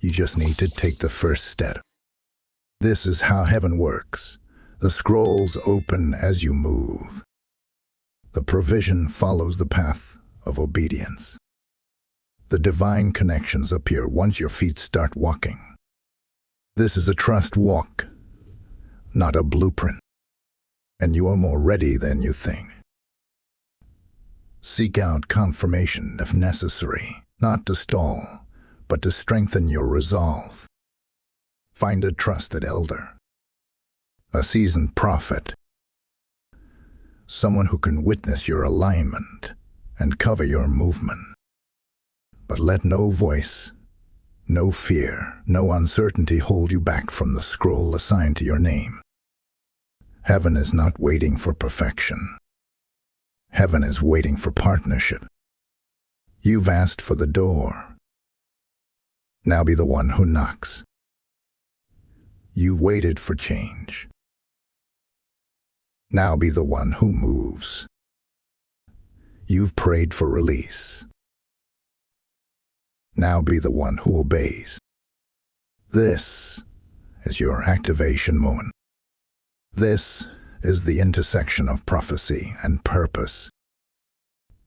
You just need to take the first step. This is how heaven works. The scrolls open as you move. The provision follows the path of obedience. The divine connections appear once your feet start walking. This is a trust walk, not a blueprint. And you are more ready than you think. Seek out confirmation if necessary, not to stall, but to strengthen your resolve. Find a trusted elder, a seasoned prophet, someone who can witness your alignment and cover your movement. But let no voice, no fear, no uncertainty hold you back from the scroll assigned to your name. Heaven is not waiting for perfection. Heaven is waiting for partnership. You've asked for the door. Now be the one who knocks. You've waited for change. Now be the one who moves. You've prayed for release. Now be the one who obeys. This is your activation moment. This is the intersection of prophecy and purpose.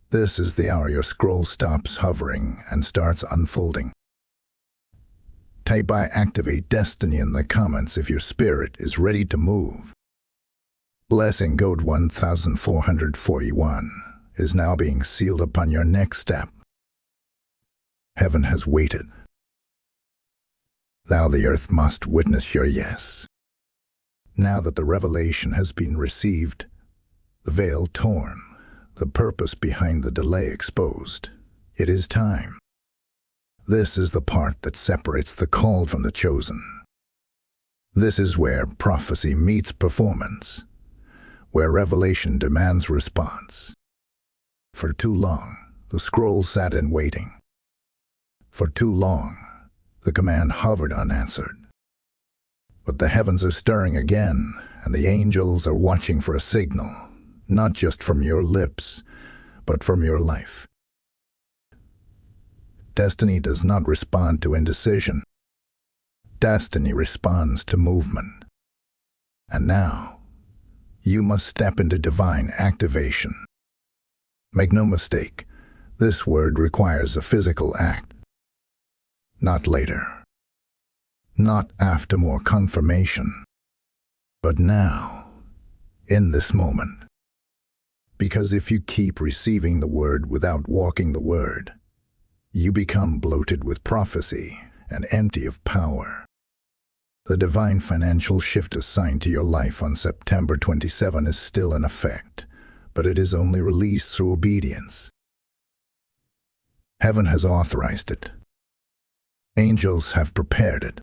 This is the hour your scroll stops hovering and starts unfolding. Type "I activate destiny" in the comments if your spirit is ready to move. Blessing code 1441 is now being sealed upon your next step. Heaven has waited. Now the earth must witness your yes. Now that the revelation has been received, the veil torn, the purpose behind the delay exposed, it is time. This is the part that separates the called from the chosen. This is where prophecy meets performance, where revelation demands response. For too long, the scroll sat in waiting. For too long, the command hovered unanswered. But the heavens are stirring again, and the angels are watching for a signal, not just from your lips, but from your life. Destiny does not respond to indecision. Destiny responds to movement. And now, you must step into divine activation. Make no mistake, this word requires a physical act. Not later. Not after more confirmation. But now, in this moment. Because if you keep receiving the word without walking the word, you become bloated with prophecy and empty of power. The divine financial shift assigned to your life on September 27 is still in effect, but it is only released through obedience. Heaven has authorized it. Angels have prepared it,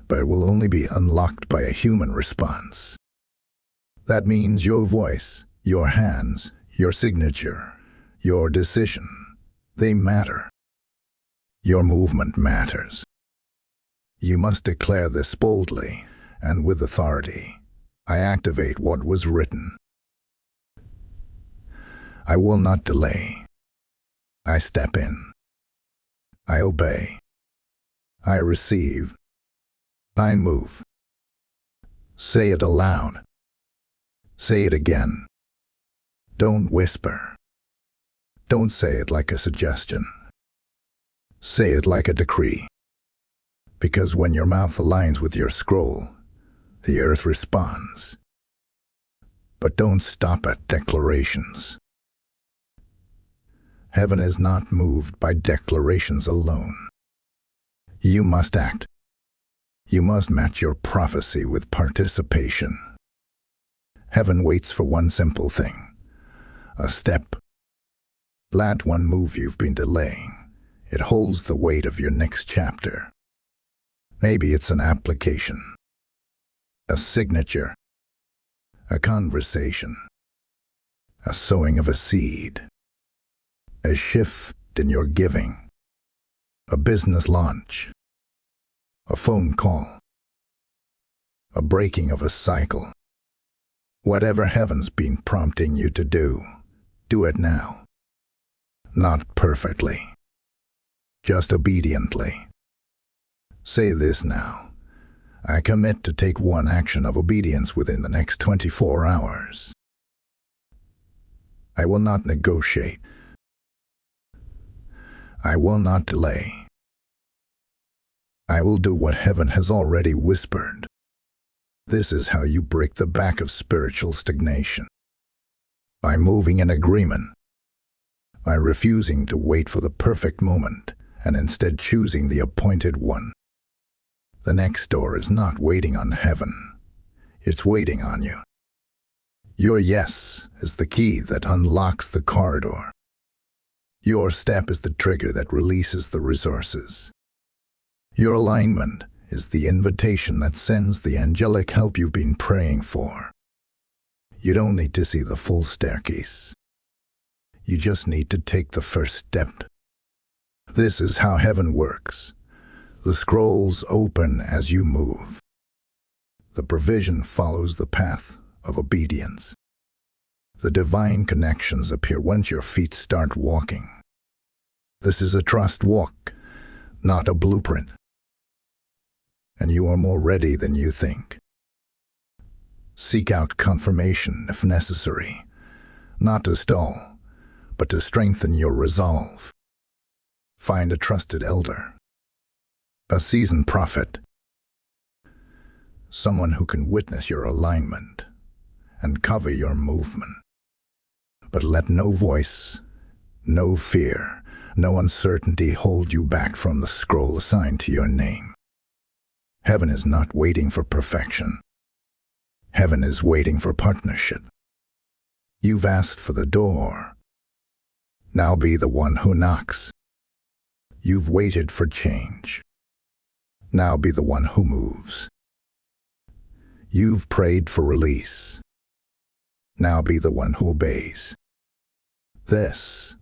but it will only be unlocked by a human response. That means your voice, your hands, your signature, your decision, they matter. Your movement matters. You must declare this boldly and with authority. I activate what was written. I will not delay. I step in. I obey. I receive. I move. Say it aloud. Say it again. Don't whisper. Don't say it like a suggestion. Say it like a decree. Because when your mouth aligns with your scroll, the earth responds. But don't stop at declarations. Heaven is not moved by declarations alone. You must act. You must match your prophecy with participation. Heaven waits for one simple thing, a step. That one move you've been delaying. It holds the weight of your next chapter. Maybe it's an application, a signature, a conversation, a sowing of a seed, a shift in your giving, a business launch, a phone call, a breaking of a cycle. Whatever heaven's been prompting you to do it now. Not perfectly, just obediently. Say this now. I commit to take one action of obedience within the next 24 hours. I will not negotiate. I will not delay. I will do what heaven has already whispered. This is how you break the back of spiritual stagnation. By moving in agreement. By refusing to wait for the perfect moment and instead choosing the appointed one. The next door is not waiting on heaven. It's waiting on you. Your yes is the key that unlocks the corridor. Your step is the trigger that releases the resources. Your alignment is the invitation that sends the angelic help you've been praying for. You don't need to see the full staircase. You just need to take the first step. This is how heaven works. The scrolls open as you move. The provision follows the path of obedience. The divine connections appear once your feet start walking. This is a trust walk, not a blueprint. And you are more ready than you think. Seek out confirmation if necessary, not to stall, but to strengthen your resolve. Find a trusted elder, a seasoned prophet, someone who can witness your alignment and cover your movement. But let no voice, no fear, no uncertainty hold you back from the scroll assigned to your name. Heaven is not waiting for perfection. Heaven is waiting for partnership. You've asked for the door. Now be the one who knocks. You've waited for change. Now be the one who moves. You've prayed for release. Now be the one who obeys. This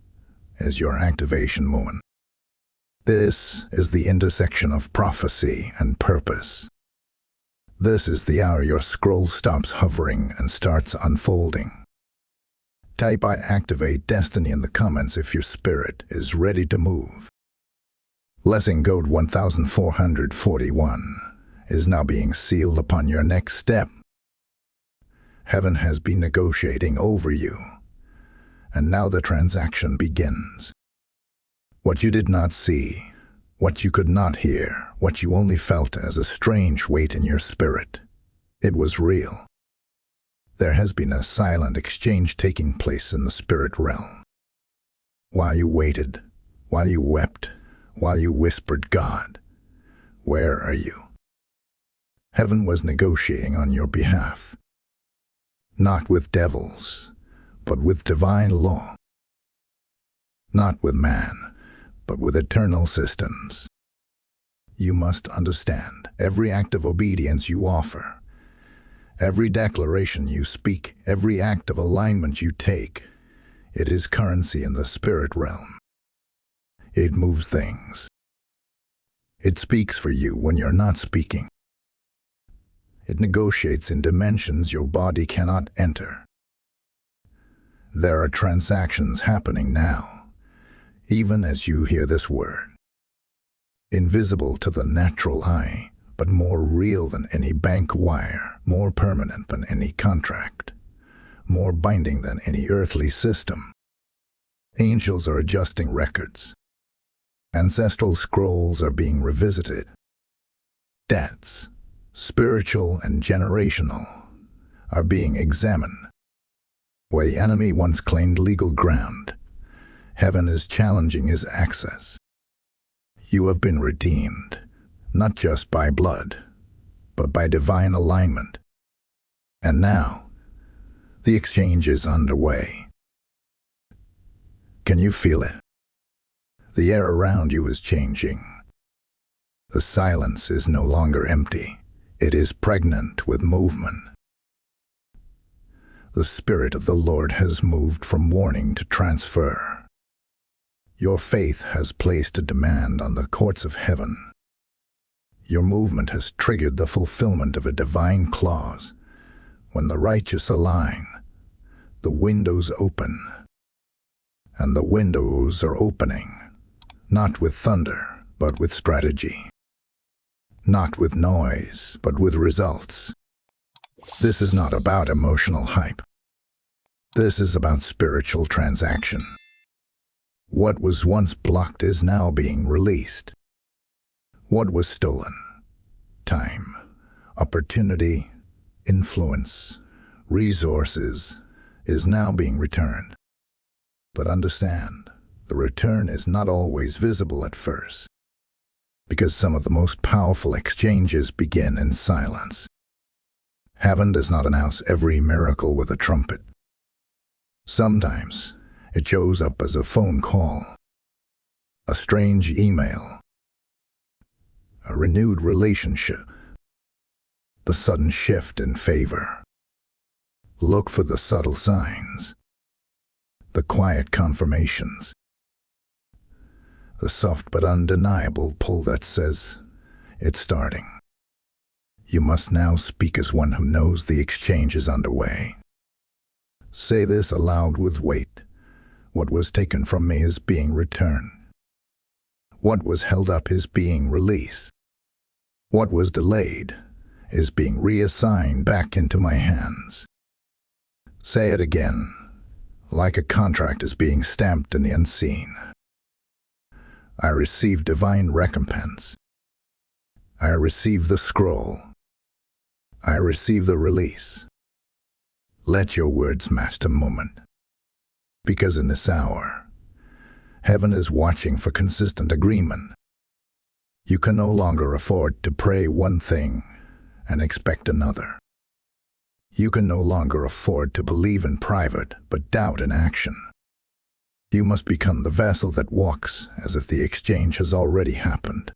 is your activation moment. This is the intersection of prophecy and purpose. This is the hour your scroll stops hovering and starts unfolding. Type I activate destiny in the comments if your spirit is ready to move. Blessing code 1441 is now being sealed upon your next step. Heaven has been negotiating over you, and now the transaction begins. What you did not see, what you could not hear, what you only felt as a strange weight in your spirit, it was real. There has been a silent exchange taking place in the spirit realm. While you waited, while you wept, while you whispered, God, where are you? Heaven was negotiating on your behalf. Not with devils, but with divine law. Not with man, but with eternal systems. You must understand, every act of obedience you offer, every declaration you speak, every act of alignment you take, it is currency in the spirit realm. It moves things. It speaks for you when you're not speaking. It negotiates in dimensions your body cannot enter. There are transactions happening now, even as you hear this word. Invisible to the natural eye, but more real than any bank wire, more permanent than any contract, more binding than any earthly system. Angels are adjusting records. Ancestral scrolls are being revisited. Debts, spiritual and generational, are being examined. Where the enemy once claimed legal ground, heaven is challenging his access. You have been redeemed, not just by blood, but by divine alignment. And now, the exchange is underway. Can you feel it? The air around you is changing. The silence is no longer empty. It is pregnant with movement. The Spirit of the Lord has moved from warning to transfer. Your faith has placed a demand on the courts of heaven. Your movement has triggered the fulfillment of a divine clause. When the righteous align, the windows open. And the windows are opening, not with thunder, but with strategy. Not with noise, but with results. This is not about emotional hype. This is about spiritual transaction. What was once blocked is now being released. What was stolen? Time, opportunity, influence, resources is now being returned. But understand, the return is not always visible at first, because some of the most powerful exchanges begin in silence. Heaven does not announce every miracle with a trumpet. Sometimes it shows up as a phone call, a strange email, a renewed relationship, the sudden shift in favor. Look for the subtle signs, the quiet confirmations, the soft but undeniable pull that says, it's starting. You must now speak as one who knows the exchange is underway. Say this aloud with weight. What was taken from me is being returned. What was held up is being released. What was delayed is being reassigned back into my hands. Say it again, like a contract is being stamped in the unseen. I receive divine recompense. I receive the scroll. I receive the release. Let your words match the moment. Because in this hour, heaven is watching for consistent agreement. You can no longer afford to pray one thing and expect another. You can no longer afford to believe in private but doubt in action. You must become the vessel that walks as if the exchange has already happened.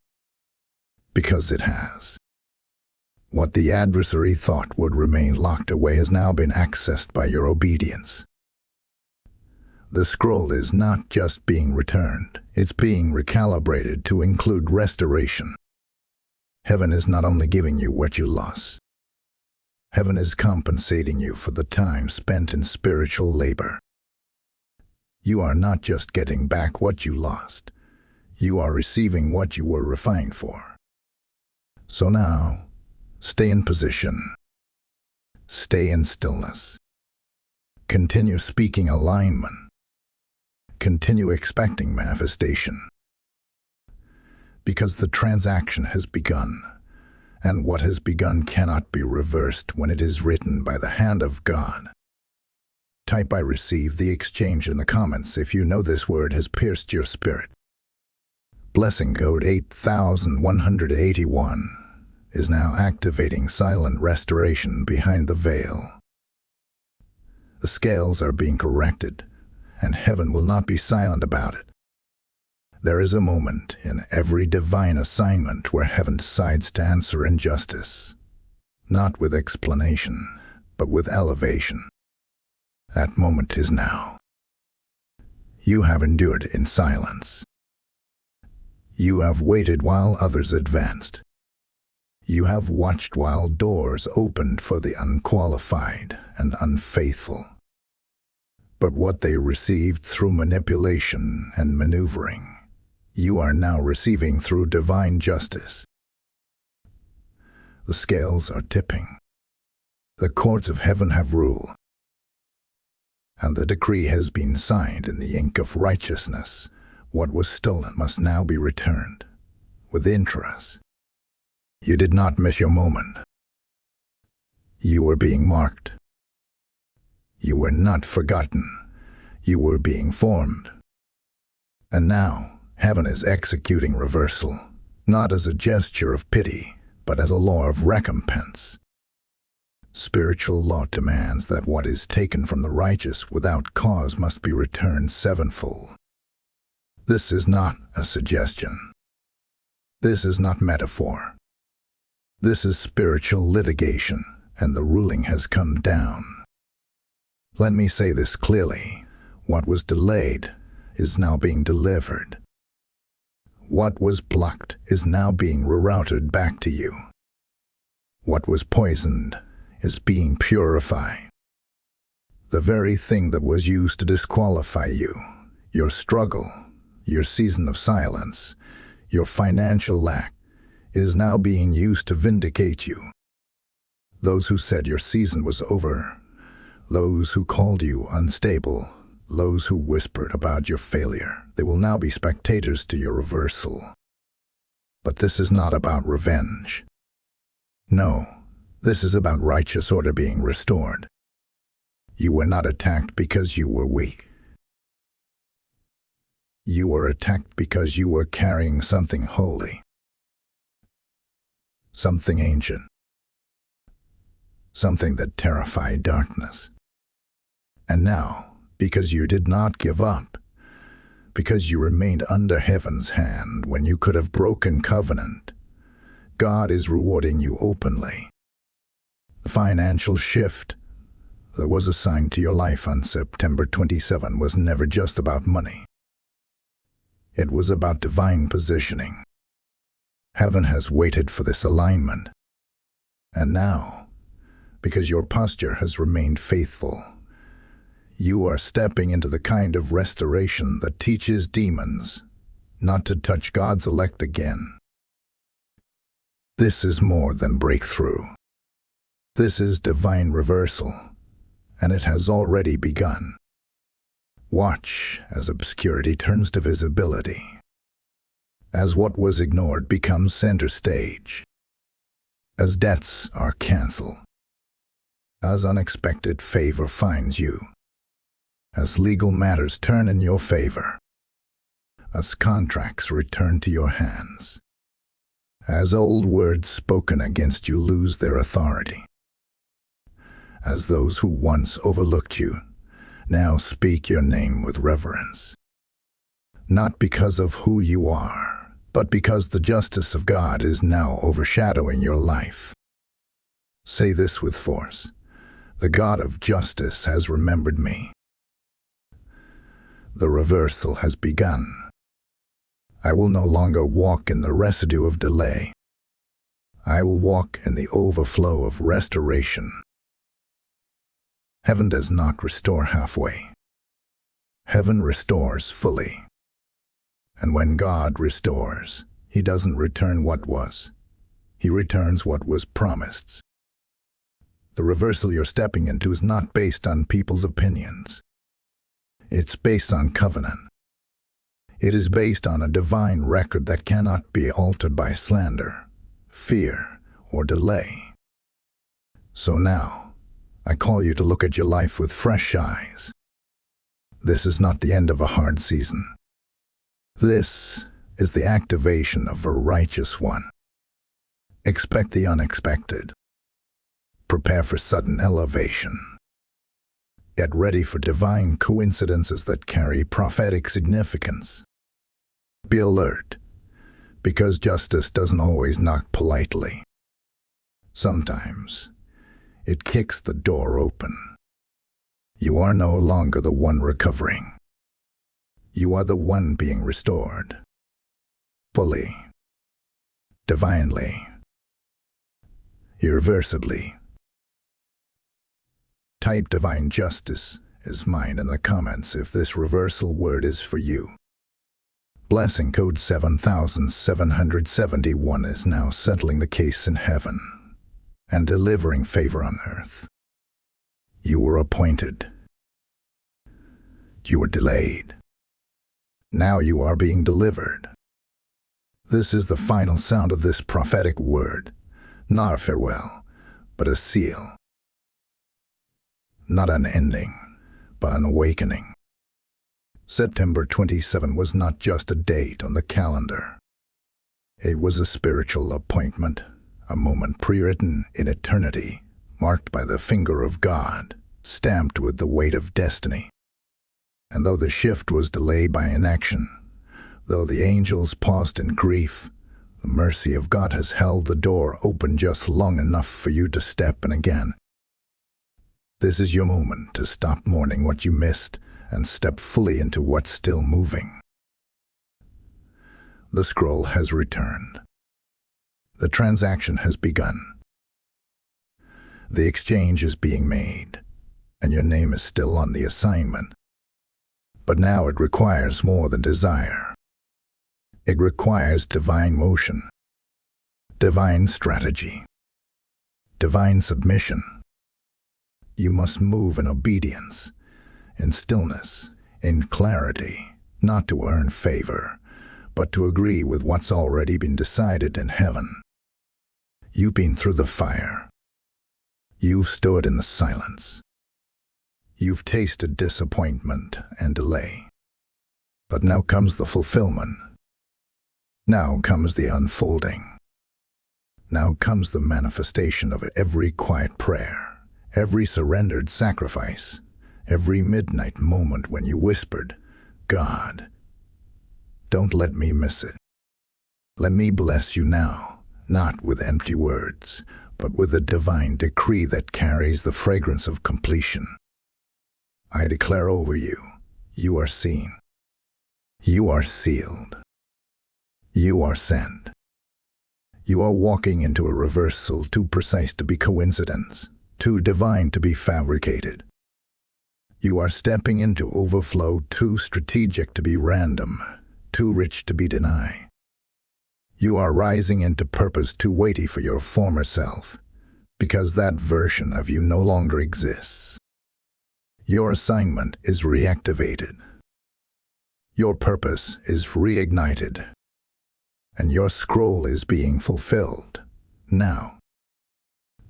Because it has. What the adversary thought would remain locked away has now been accessed by your obedience. The scroll is not just being returned, it's being recalibrated to include restoration. Heaven is not only giving you what you lost. Heaven is compensating you for the time spent in spiritual labor. You are not just getting back what you lost. You are receiving what you were refined for. So now, stay in position. Stay in stillness. Continue speaking alignment. Continue expecting manifestation. Because the transaction has begun, and what has begun cannot be reversed when it is written by the hand of God. Type I receive the exchange in the comments if you know this word has pierced your spirit. Blessing code 8181 is now activating silent restoration behind the veil. The scales are being corrected, and heaven will not be silent about it. There is a moment in every divine assignment where heaven decides to answer in justice, not with explanation, but with elevation. That moment is now. You have endured in silence. You have waited while others advanced. You have watched while doors opened for the unqualified and unfaithful. But what they received through manipulation and maneuvering, you are now receiving through divine justice. The scales are tipping. The courts of heaven have ruled. And the decree has been signed in the ink of righteousness. What was stolen must now be returned, with interest. You did not miss your moment. You were being marked. You were not forgotten. You were being formed. And now, heaven is executing reversal, not as a gesture of pity, but as a law of recompense. Spiritual law demands that what is taken from the righteous without cause must be returned sevenfold. This is not a suggestion. This is not metaphor. This is spiritual litigation, and the ruling has come down. Let me say this clearly. What was delayed is now being delivered. What was blocked is now being rerouted back to you. What was poisoned is being purified. The very thing that was used to disqualify you, your struggle, your season of silence, your financial lack, is now being used to vindicate you. Those who said your season was over, those who called you unstable, those who whispered about your failure, they will now be spectators to your reversal. But this is not about revenge. No, this is about righteous order being restored. You were not attacked because you were weak. You were attacked because you were carrying something holy, something ancient, something that terrified darkness. And now, because you did not give up, because you remained under heaven's hand when you could have broken covenant, God is rewarding you openly. The financial shift that was assigned to your life on September 27 was never just about money. It was about divine positioning. Heaven has waited for this alignment. And now, because your posture has remained faithful, you are stepping into the kind of restoration that teaches demons not to touch God's elect again. This is more than breakthrough. This is divine reversal, and it has already begun. Watch as obscurity turns to visibility, as what was ignored becomes center stage, as debts are canceled, as unexpected favor finds you, as legal matters turn in your favor, as contracts return to your hands, as old words spoken against you lose their authority, as those who once overlooked you now speak your name with reverence, not because of who you are, but because the justice of God is now overshadowing your life. Say this with force: the God of justice has remembered me. The reversal has begun. I will no longer walk in the residue of delay. I will walk in the overflow of restoration. Heaven does not restore halfway. Heaven restores fully. And when God restores, He doesn't return what was. He returns what was promised. The reversal you're stepping into is not based on people's opinions. It's based on covenant. It is based on a divine record that cannot be altered by slander, fear, or delay. So now, I call you to look at your life with fresh eyes. This is not the end of a hard season. This is the activation of a righteous one. Expect the unexpected. Prepare for sudden elevation. Get ready for divine coincidences that carry prophetic significance. Be alert, because justice doesn't always knock politely. Sometimes, it kicks the door open. You are no longer the one recovering. You are the one being restored. Fully. Divinely. Irreversibly. Type divine justice is mine in the comments if this reversal word is for you. Blessing code 7771 is now settling the case in heaven and delivering favor on earth. You were appointed. You were delayed. Now you are being delivered. This is the final sound of this prophetic word, not a farewell, but a seal. Not an ending, but an awakening. September 27 was not just a date on the calendar. It was a spiritual appointment, a moment pre-written in eternity, marked by the finger of God, stamped with the weight of destiny. And though the shift was delayed by inaction, though the angels paused in grief, the mercy of God has held the door open just long enough for you to step in again. This is your moment to stop mourning what you missed and step fully into what's still moving. The scroll has returned. The transaction has begun. The exchange is being made, and your name is still on the assignment. But now it requires more than desire. It requires divine motion, divine strategy, divine submission. You must move in obedience, in stillness, in clarity, not to earn favor, but to agree with what's already been decided in heaven. You've been through the fire. You've stood in the silence. You've tasted disappointment and delay. But now comes the fulfillment. Now comes the unfolding. Now comes the manifestation of every quiet prayer, every surrendered sacrifice, every midnight moment when you whispered, "God, don't let me miss it. Let me bless you now, not with empty words, but with a divine decree that carries the fragrance of completion. I declare over you, you are seen. You are sealed. You are sent. You are walking into a reversal too precise to be coincidence, too divine to be fabricated. You are stepping into overflow too strategic to be random, too rich to be denied. You are rising into purpose too weighty for your former self, because that version of you no longer exists. Your assignment is reactivated. Your purpose is reignited. And your scroll is being fulfilled now.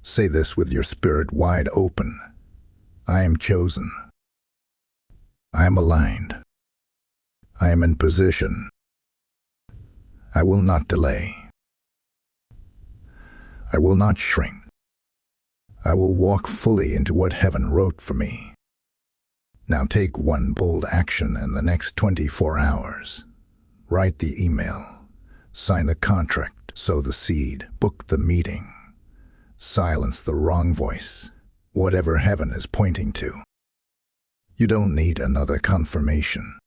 Say this with your spirit wide open. I am chosen. I am aligned. I am in position. I will not delay. I will not shrink. I will walk fully into what heaven wrote for me. Now take one bold action in the next 24 hours. Write the email. Sign the contract. Sow the seed. Book the meeting. Silence the wrong voice, whatever heaven is pointing to. You don't need another confirmation.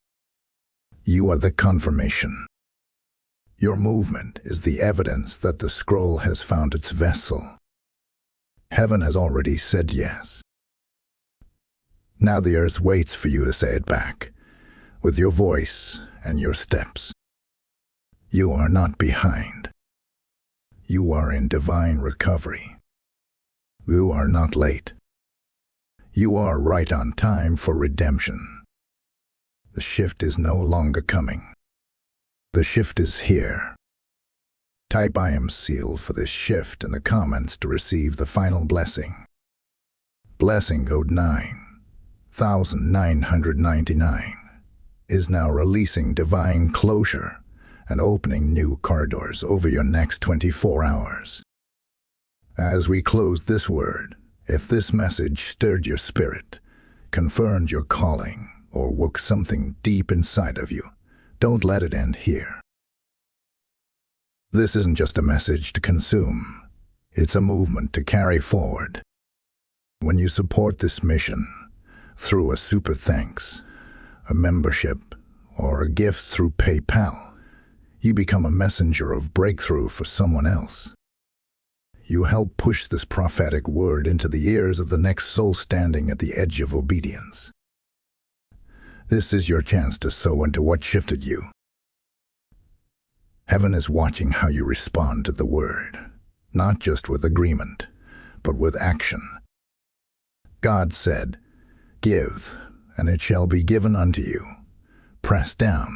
You are the confirmation. Your movement is the evidence that the scroll has found its vessel. Heaven has already said yes. Now the earth waits for you to say it back, with your voice and your steps. You are not behind. You are in divine recovery. You are not late. You are right on time for redemption. The shift is no longer coming. The shift is here. Type "I am sealed for this shift" in the comments to receive the final blessing. Blessing code 9999 is now releasing divine closure and opening new corridors over your next 24 hours. As we close this word, if this message stirred your spirit, confirmed your calling, or woke something deep inside of you, don't let it end here. This isn't just a message to consume. It's a movement to carry forward. When you support this mission through a super thanks, a membership, or a gift through PayPal, you become a messenger of breakthrough for someone else. You help push this prophetic word into the ears of the next soul standing at the edge of obedience. This is your chance to sow into what shifted you. Heaven is watching how you respond to the word, not just with agreement, but with action. God said, "Give, and it shall be given unto you, pressed down,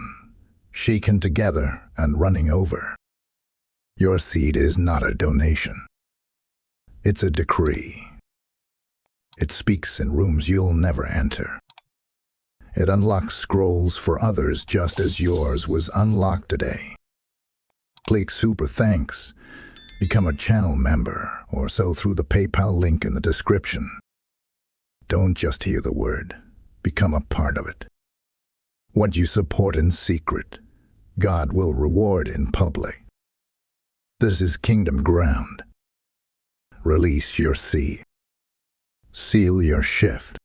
shaken together, and running over." Your seed is not a donation. It's a decree. It speaks in rooms you'll never enter. It unlocks scrolls for others just as yours was unlocked today. Click Super Thanks, become a channel member, or sow through the PayPal link in the description. Don't just hear the word, become a part of it. What you support in secret, God will reward in public. This is kingdom ground. Release your seed. seal your shift.